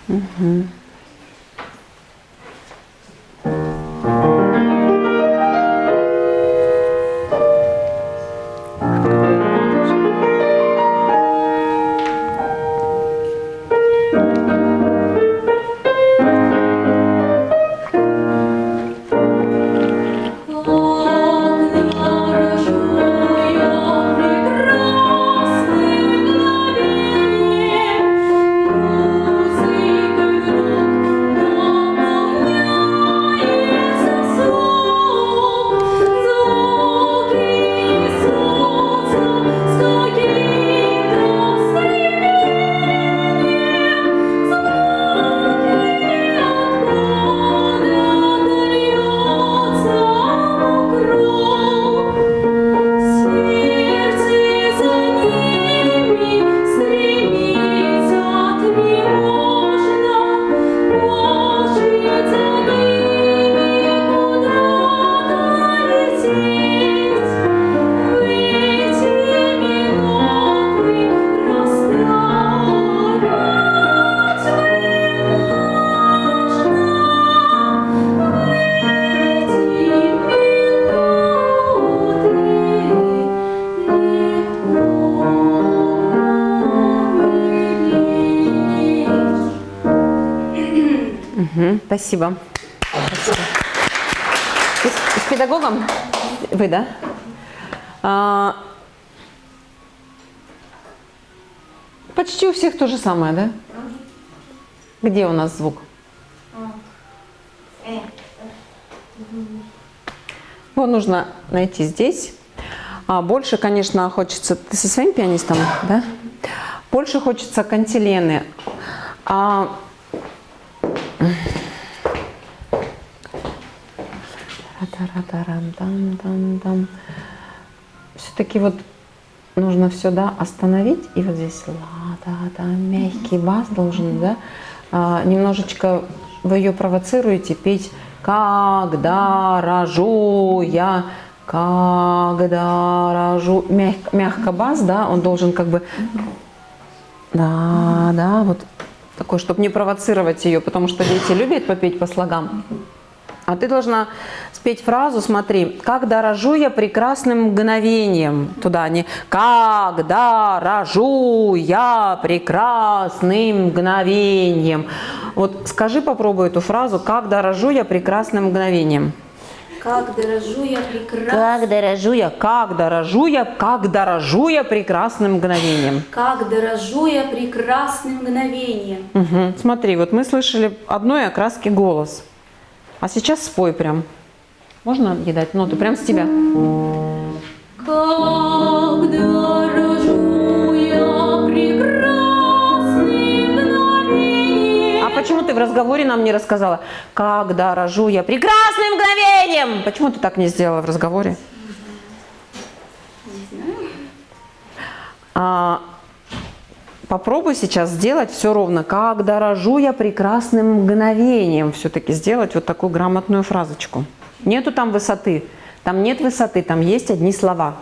Угу. Спасибо. Спасибо. С педагогом? Вы, да? Почти у всех то же самое, да? Где у нас звук? Его нужно найти здесь. Больше, конечно, хочется... Ты со своим пианистом, да? Больше хочется кантилены. Все-таки вот нужно все, да, остановить. И вот здесь мягкий бас должен, да. Немножечко вы ее провоцируете петь «Когда рожу я», «Когда рожу». Мягко бас, да, он должен как бы, да, вот такой, чтобы не провоцировать ее, потому что дети любят попеть по слогам. А ты должна спеть фразу, смотри, «Когда рожу я прекрасным мгновением». Туда не «Когда рожу я прекрасным мгновением». Вот скажи, попробуй эту фразу «Когда рожу я прекрасным мгновением».
Как дорожу я прекрасным.
Как дорожу я прекрасным мгновением.
Как дорожу я прекрасным мгновением.
Угу. Смотри, вот мы слышали одной окраски голос. А сейчас спой прям. Можно ей дать ноту? Прям с тебя.
Как дорожу я прекрасным мгновением.
А почему ты в разговоре нам не рассказала? Как дорожу я прекрасным мгновением. Почему ты так не сделала в разговоре?
Не знаю.
Попробуй сейчас сделать все ровно. Как дорожу я прекрасным мгновением. Все-таки сделать вот такую грамотную фразочку. Нету там высоты. Там нет высоты, там есть одни слова.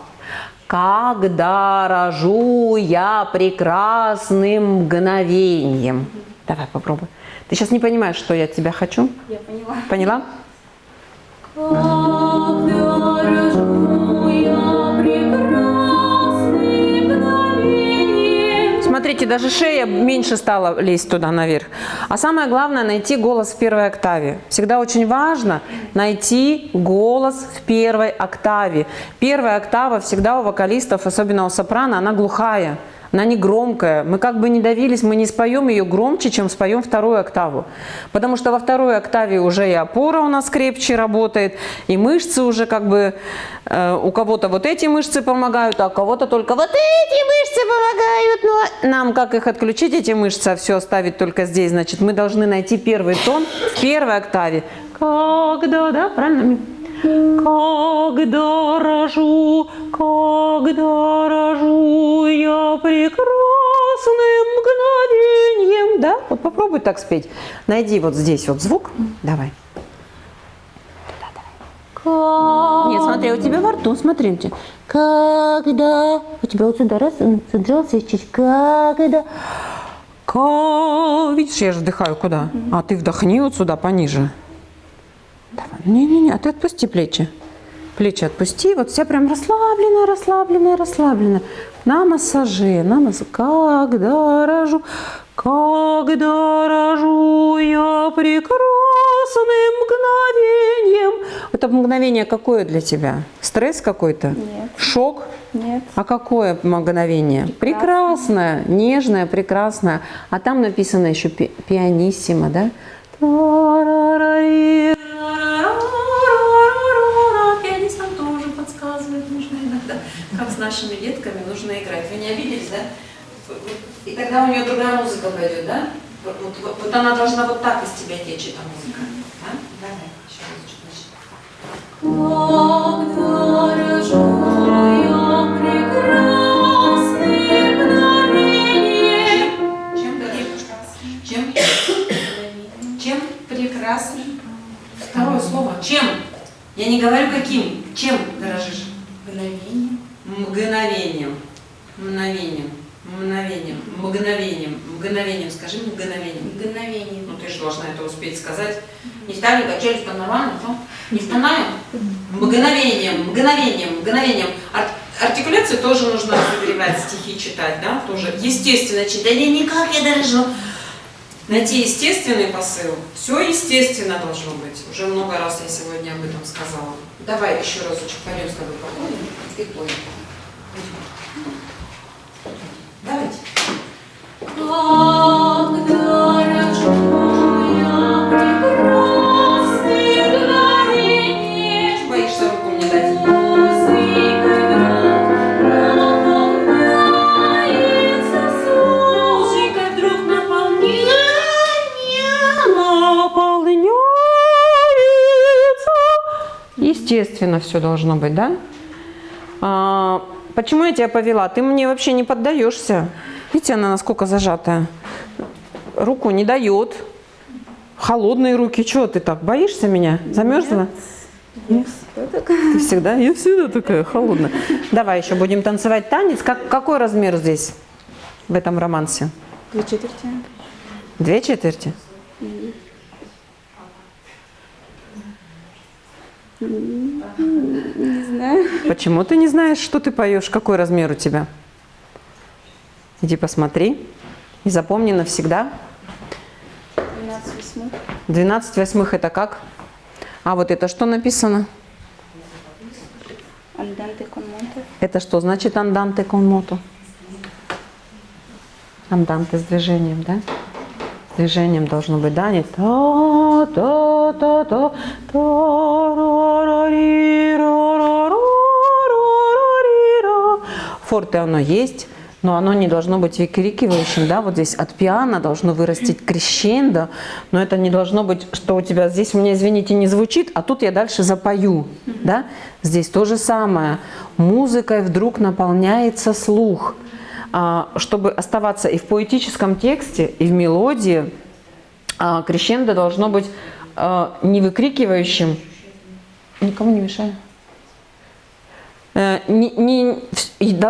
Как дорожу я прекрасным мгновением. Давай попробуй. Ты сейчас не понимаешь, что я от тебя хочу?
Я поняла.
Поняла? Смотрите, даже шея меньше стала лезть туда наверх. А самое главное — найти голос в первой октаве. Всегда очень важно найти голос в первой октаве. Первая октава всегда у вокалистов, особенно у сопрано, она глухая. Она не громкая. Мы как бы не давились, мы не споем ее громче, чем споем вторую октаву. Потому что во второй октаве уже и опора у нас крепче работает, и мышцы уже как бы... у кого-то вот эти мышцы помогают, а у кого-то только вот эти мышцы помогают. Но нам как их отключить, эти мышцы, а все оставить только здесь? Значит, мы должны найти первый тон в первой октаве. Когда, да, правильно? Когда рожу я прекрасным мгновеньем. Да? Вот попробуй так спеть. Найди вот здесь вот звук. Давай. Нет, смотри, у тебя во рту, смотрите. Когда... У тебя вот сюда раз, задрался чуть. Когда... Видишь, я же вдыхаю куда? А ты вдохни вот сюда пониже. Давай. Не-не-не, а ты отпусти плечи. Плечи отпусти, вот вся прям расслабленная, расслабленная, расслабленная. На массаже, на массаже. Когда рожу я прекрасным мгновеньем. Это мгновение какое для тебя? Стресс какой-то?
Нет.
Шок?
Нет.
А какое мгновение? Прекрасное, нежное, прекрасное. А там написано еще пианиссимо, да? Пианистам тоже подсказывает, нужно иногда. Как с нашими детками нужно играть. Вы не обиделись, да? И тогда у нее другая музыка пойдет, да? Вот она должна вот так из тебя течь, эта музыка. Да? Давай, еще разочек, значит. Чем дорожишь? Чем? Прекрасно. Второе слово. Чем? Я не говорю каким. Чем дорожишь? Мгновением. Мгновением. Мгновением. Мгновением. Мгновением. Мгновением. Скажи мгновением.
Мгновение.
Ну ты же должна это успеть сказать. Не вставленько, челюсть там нормально, то? Не вставляем? Мгновением. Мгновением. Мгновением. Артикуляцию тоже нужно согревать, стихи читать, да? Тоже естественно читать. Я никак, я дорожу. Найти естественный посыл. Все естественно должно быть. Уже много раз я сегодня об этом сказала. Давай еще разочек пойдем с тобой походим. Ты понял. Давайте. Когда рожу я прекрасный мгновенье. Боишься руку мне дать? Естественно, все должно быть, да? Почему я тебя повела? Ты мне вообще не поддаешься. Видите, она насколько зажатая. Руку не дает. Холодные руки. Чего ты так? Боишься меня? Замерзла? Нет. Ты всегда? Я всегда такая холодная. Давай еще будем танцевать танец. Какой размер здесь, в этом романсе?
2/4.
2/4?
Не знаю.
Почему ты не знаешь, что ты поешь? Какой размер у тебя? Иди посмотри и запомни навсегда.
12/8.
12/8 это как? А вот это что написано?
Анданте кон монте.
Это что значит анданте кон мото? Анданте с движением, да? С движением должно быть, да? Не та-та-та-та, та-ра-ри-ра-ра-ра-ра-ра-ра. Форте оно есть, но оно не должно быть выкрикивающим, да? Вот здесь от пиано должно вырастить крещендо, но это не должно быть, что у тебя здесь у меня, извините, не звучит, а тут я дальше запою, да? Здесь то же самое. Музыкой вдруг наполняется слух. Чтобы оставаться и в поэтическом тексте, и в мелодии, крещендо должно быть не выкрикивающим. Никому не мешаю.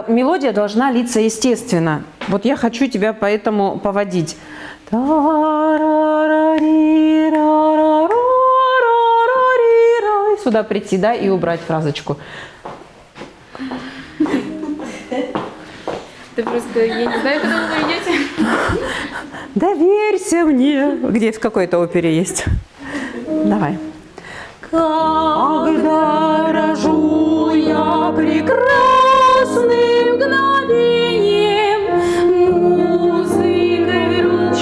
Мелодия должна литься естественно. Вот я хочу тебя поэтому поводить. сюда прийти, да, и убрать фразочку.
Это просто, я не знаю, куда вы идете.
Доверься мне. Где в какой-то опере есть? Давай. Когда рожу я прекрасным мгновением, музыкой вдруг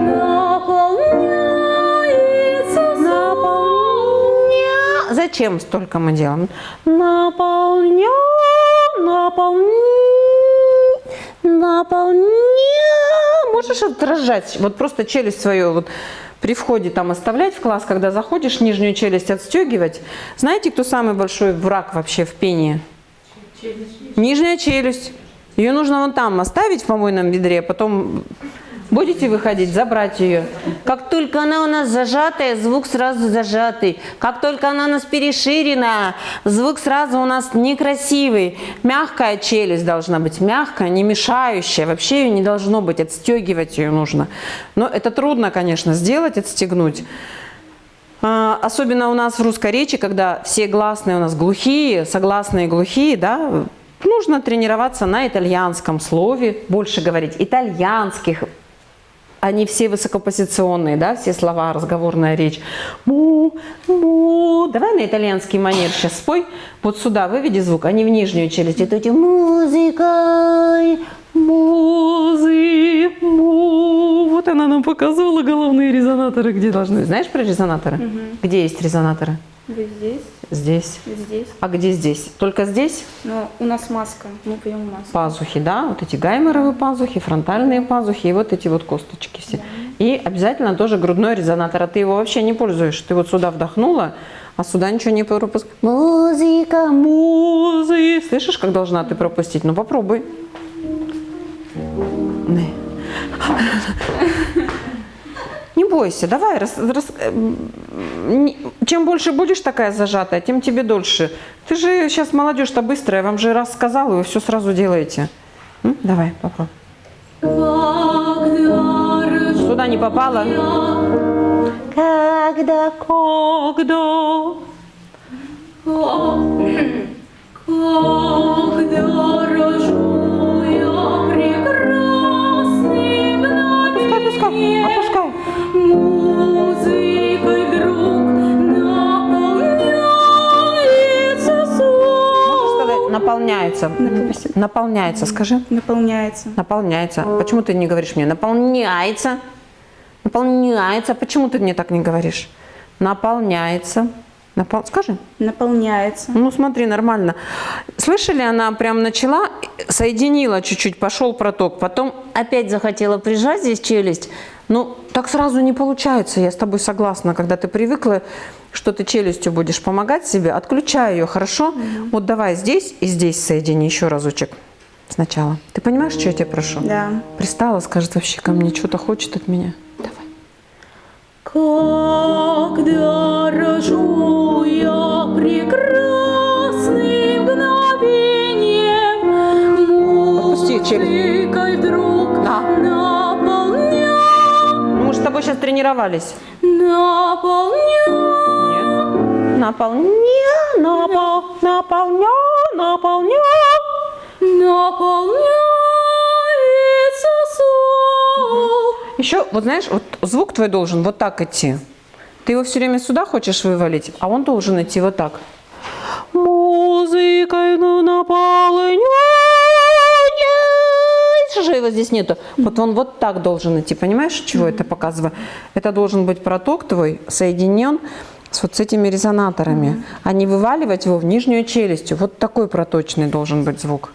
наполняется Зачем столько мы делаем? Можешь отражать, вот просто челюсть свою вот при входе там оставлять в класс, когда заходишь, нижнюю челюсть отстегивать. Знаете, кто самый большой враг вообще в пении? Нижняя челюсть. Ее нужно вон там оставить в помойном ведре, а потом будете выходить, забрать ее. Как только она у нас зажатая, звук сразу зажатый. Как только она у нас переширена, звук сразу у нас некрасивый. Мягкая челюсть должна быть, мягкая, не мешающая. Вообще ее не должно быть, отстегивать ее нужно. Но это трудно, конечно, сделать, отстегнуть. Особенно у нас в русской речи, когда все гласные у нас глухие, согласные глухие, да, нужно тренироваться на итальянском слове, больше говорить итальянских. Они все высокопозиционные, да, все слова, разговорная речь. Му, му. Давай на итальянский манер сейчас спой. Вот сюда выведи звук, а не в нижнюю челюсть. Это эти музыкой, музы, му. Вот она нам показывала головные резонаторы, где должны. Знаешь про резонаторы? Где есть резонаторы?
Вот здесь,
Здесь.
здесь.
А где здесь? Только здесь?
Но у нас маска, мы поем маску.
Пазухи, да, вот эти гайморовые пазухи, фронтальные пазухи и вот эти вот косточки все. И обязательно тоже грудной резонатор, а ты его вообще не пользуешь. Ты вот сюда вдохнула, а сюда ничего не пропускаешь. Музыка, музы. Слышишь, как должна ты пропустить? Ну попробуй. Не бойся, давай. Чем больше будешь такая зажатая, тем тебе дольше. Ты же сейчас молодежь-то быстрая, вам же раз сказала, и вы все сразу делаете. Давай, попробуй. Сюда не попала? Когда. Когда рожу я прекрасным мгновением, опускай. Музыкой вдруг наполняется сон. Можешь сказать наполняется? Наполняется, скажи.
Наполняется.
Наполняется. Почему ты не говоришь мне наполняется? Наполняется. Почему ты мне так не говоришь? Наполняется. Скажи.
Наполняется.
Ну смотри, нормально. Слышали, она прям начала, соединила чуть-чуть, пошел проток, потом опять захотела прижать здесь челюсть. Ну, так сразу не получается, я с тобой согласна. Когда ты привыкла, что ты челюстью будешь помогать себе, отключай ее, хорошо? Вот давай здесь и здесь соедини еще разочек сначала. Ты понимаешь, что я тебя прошу?
Да.
Пристала, скажет вообще ко мне, что-то хочет от меня. Давай. Когда рожу я прекрасным мгновением, музыкой вдруг наполняя. Мы же с тобой сейчас тренировались. Наполняя. Нет. Наполняя, наполняя. Наполняется сон. Еще, вот знаешь, вот звук твой должен вот так идти. Ты его все время сюда хочешь вывалить, а он должен идти вот так. Музыкой наполняя. Же его здесь нету. Вот он вот так должен идти. Понимаешь, чего это показывает? Это должен быть проток твой соединен с вот с этими резонаторами, а не вываливать его в нижнюю челюсть. Вот такой проточный должен быть звук.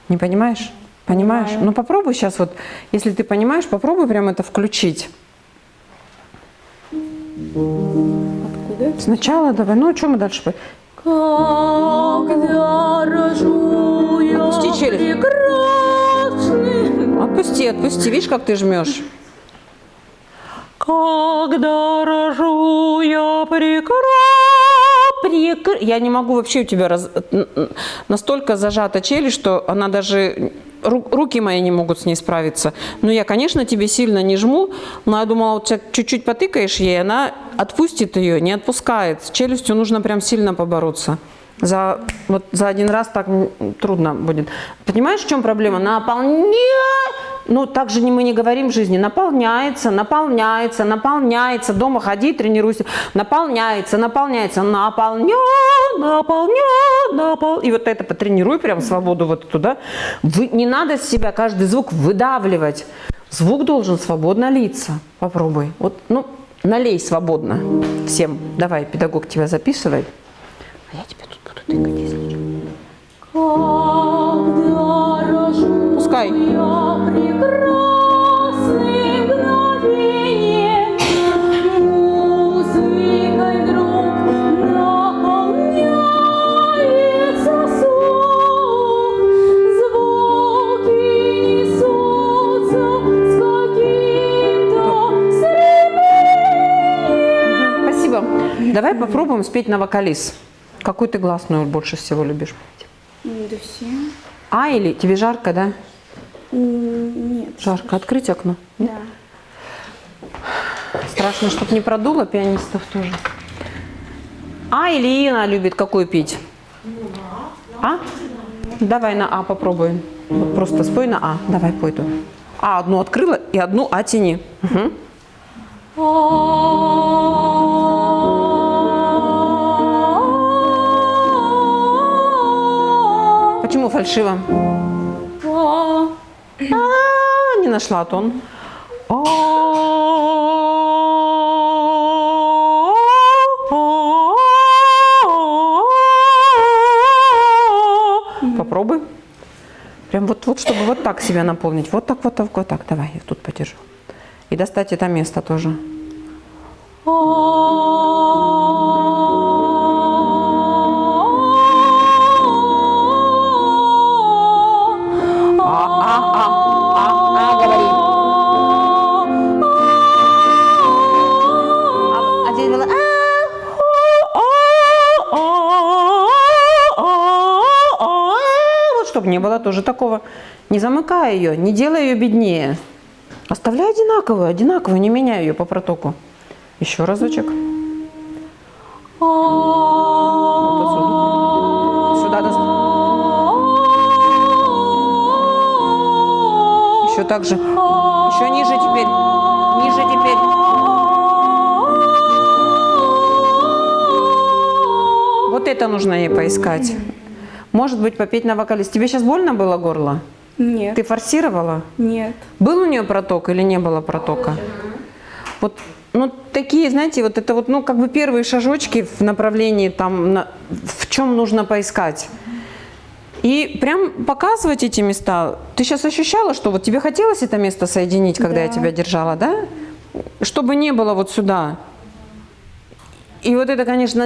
Не понимаешь? Понимаешь? Ну попробуй сейчас вот, если ты понимаешь, попробуй прям это включить.
Откуда?
Сначала давай, ну что мы дальше? Когда рожу я прекрасный. Отпусти, отпусти, видишь, как ты жмешь? Когда рожу я Я не могу вообще у тебя настолько зажата челюсть, что она даже
руки мои не могут с ней справиться. Но я, конечно, тебе сильно не жму, но я думала, вот чуть-чуть потыкаешь ей, она отпустит ее, не отпускает. С челюстью нужно прям сильно побороться. За один раз так трудно будет. Понимаешь, в чем проблема? Ну, так же мы не говорим в жизни. Наполняется, наполняется, наполняется. Дома ходи, тренируйся. Наполняется, наполняется. И вот это потренируй прям свободу вот туда. Не надо с себя каждый звук выдавливать. Звук должен свободно литься. Попробуй. Вот, ну, налей свободно всем. Давай, педагог тебя записывает. А я тебе тут буду тыкать, если что. Пускай. Спасибо. Давай попробуем спеть на вокализ. Какую ты гласную больше всего любишь петь?
Да все.
А или тебе жарко, да?
Нет.
Жарко. Открыть окно?
Да.
Страшно, чтобы не продуло пианистов тоже. А или Ина любит какую петь? А? Давай на А попробуем. Вот просто спой на А. Давай пой ту. А одну открыла и одну А тяни. Угу. Почему фальшиво? Не нашла тон. Попробуй. Прям вот, чтобы вот так себя наполнить. Вот так, вот так, вот так. Давай, я тут подержу. И достать это место тоже. Говори. А здесь было вот чтобы не было тоже такого. Не замыкай ее, не делай ее беднее. Оставляй одинаковую, не меняй ее по протоку. Еще разочек. Вот отсюда. Сюда еще так же. Еще ниже теперь. Ниже теперь. Вот это нужно ей поискать. Может быть, попеть на вокализ. Тебе сейчас больно было горло?
Нет.
Ты форсировала?
Нет.
Был у нее проток или не было протока? Вот, ну, такие, знаете, вот это вот, ну, как бы первые шажочки в направлении, там, в чем нужно поискать. И прям показывать эти места. Ты сейчас ощущала, что вот тебе хотелось это место соединить, когда я тебя держала, да? Чтобы не было вот сюда. И вот это, конечно,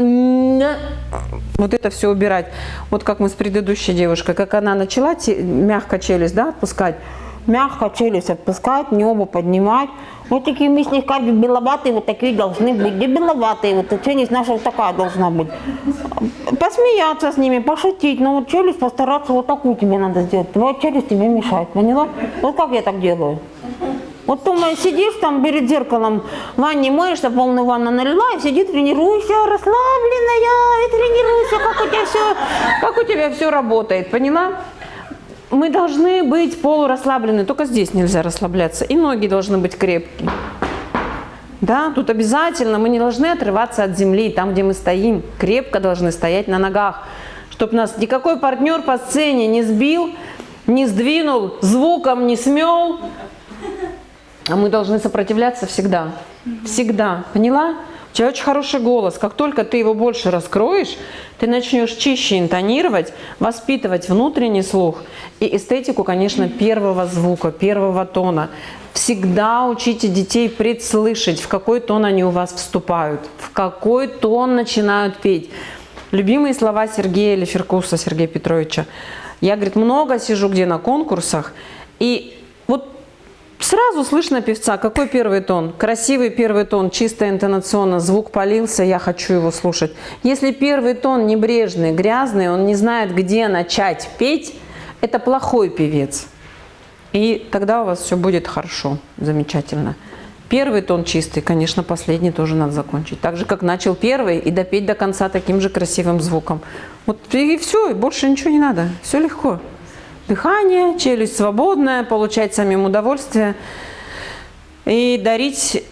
вот это все убирать. Вот как мы с предыдущей девушкой, как она начала мягко челюсть, да, отпускать. Мягко челюсть отпускать, небо поднимать. Вот такие мы слегка беловатые, вот такие должны быть. Где беловатые, вот челюсть наша вот такая должна быть. Посмеяться с ними, пошутить, но вот челюсть постараться вот такую тебе надо сделать. Твоя челюсть тебе мешает, поняла? Вот как я так делаю. Вот думаю, сидишь там перед зеркалом, в ванне моешься, полную ванну налила, и сиди, тренируйся, расслабленная, и тренируйся, как у тебя все работает, поняла? Мы должны быть полурасслаблены, только здесь нельзя расслабляться, и ноги должны быть крепкие. Да, тут обязательно мы не должны отрываться от земли, там, где мы стоим, крепко должны стоять на ногах, чтобы нас никакой партнер по сцене не сбил, не сдвинул, звуком не смел. А мы должны сопротивляться всегда. Всегда. Поняла? У тебя очень хороший голос. Как только ты его больше раскроешь, ты начнешь чище интонировать, воспитывать внутренний слух и эстетику, конечно, первого звука, первого тона. Всегда учите детей предслышать, в какой тон они у вас вступают, в какой тон начинают петь. Любимые слова Сергея Леферкуса, Сергея Петровича. Я, говорит, много сижу где на конкурсах, и вот сразу слышно певца, какой первый тон. Красивый первый тон, чисто интонационно, звук полился, я хочу его слушать. Если первый тон небрежный, грязный, он не знает, где начать петь, это плохой певец. И тогда у вас все будет хорошо, замечательно. Первый тон чистый, конечно, последний тоже надо закончить. Так же, как начал первый, и допеть до конца таким же красивым звуком. Вот и все, и больше ничего не надо. Все легко. Дыхание, челюсть свободная, получать самим удовольствие. И дарить,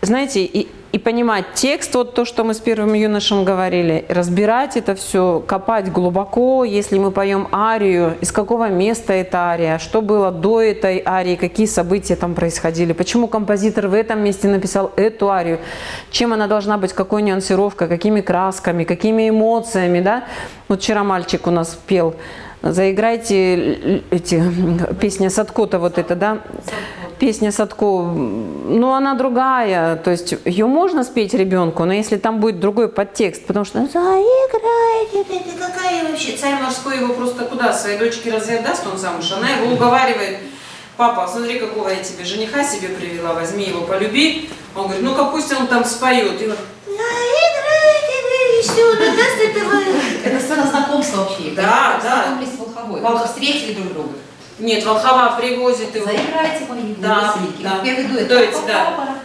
знаете, и понимать текст, вот то, что мы с первым юношем говорили, разбирать это все, копать глубоко, если мы поем арию, из какого места эта ария, что было до этой арии, какие события там происходили, почему композитор в этом месте написал эту арию, чем она должна быть, какой нюансировкой, какими красками, какими эмоциями, да. Вот вчера мальчик у нас пел, заиграйте песня Садко-то вот это, да. Песня Садко, ну она другая, то есть ее можно спеть ребенку, но если там будет другой подтекст, потому что заиграйте, ты какая вообще, царь морской его просто куда, своей дочке разве отдаст он замуж, она его уговаривает, папа, смотри, какого я тебе жениха себе привела, возьми его, полюби, он говорит, ну-ка пусть он там споет, и вот, заиграйте, все, даст этого.
Это сцена знакомства вообще.
Да, да.
Знакомились с Волховой. Встретили друг друга.
Нет, Волхова привозит его.
Заиграйте мои
да,
голосики.
да.
Первый дуэт.
Да.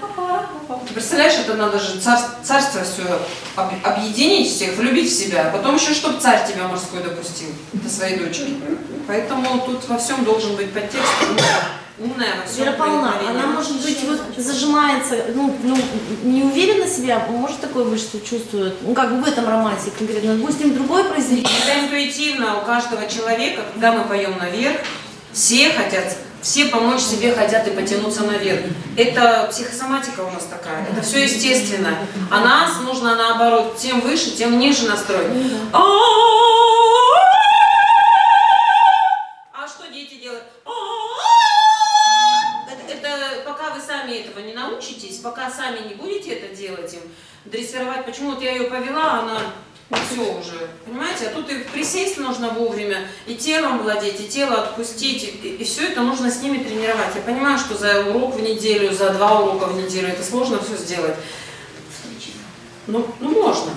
Ты представляешь, это надо же царство все объединить всех, влюбить в себя, а потом еще, чтобы царь тебя морской допустил до своей дочки. Поэтому тут во всем должен быть подтекст, умная во всем.
Вера Павловна, она, может быть, вот зажимается, не уверенно себя, может такое быть, что чувствует, ну как бы в этом романсе конкретно, допустим, другое произведение.
Это интуитивно у каждого человека, когда мы поем наверх, все хотят, все помочь себе хотят и потянуться наверх. Это психосоматика у нас такая, это все естественно. А нас нужно наоборот, тем выше, тем ниже настроить. А что дети делают? Это пока вы сами этого не научитесь, пока сами не будете это делать им, дрессировать, почему вот я ее повела, она... Все уже, понимаете? А тут и присесть нужно вовремя, и телом владеть, и тело отпустить, и все это нужно с ними тренировать. Я понимаю, что за урок в неделю, за 2 урока в неделю это сложно все сделать. Ну можно.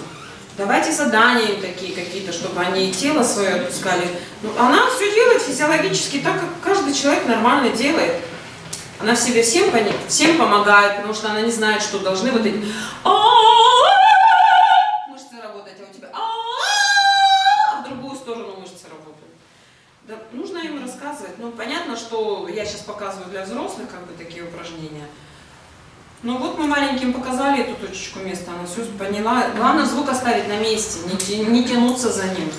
Давайте задания им такие какие-то, чтобы они и тело свое отпускали. Ну, она все делает физиологически так, как каждый человек нормально делает. Она в себе всем помогает, потому что она не знает, что должны вот эти... Да, нужно им рассказывать. Ну, понятно, что я сейчас показываю для взрослых, как бы, такие упражнения. Ну, вот мы маленьким показали эту точечку места, она все поняла. Главное, звук оставить на месте, не тянуться за ним.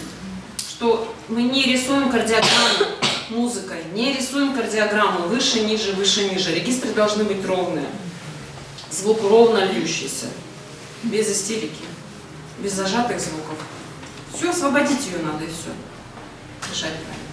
Что мы не рисуем кардиограмму музыкой, не рисуем кардиограмму выше, ниже, выше, ниже. Регистры должны быть ровные. Звук ровно льющийся, без истерики, без зажатых звуков. Все, освободить ее надо, и все. Решать правильно.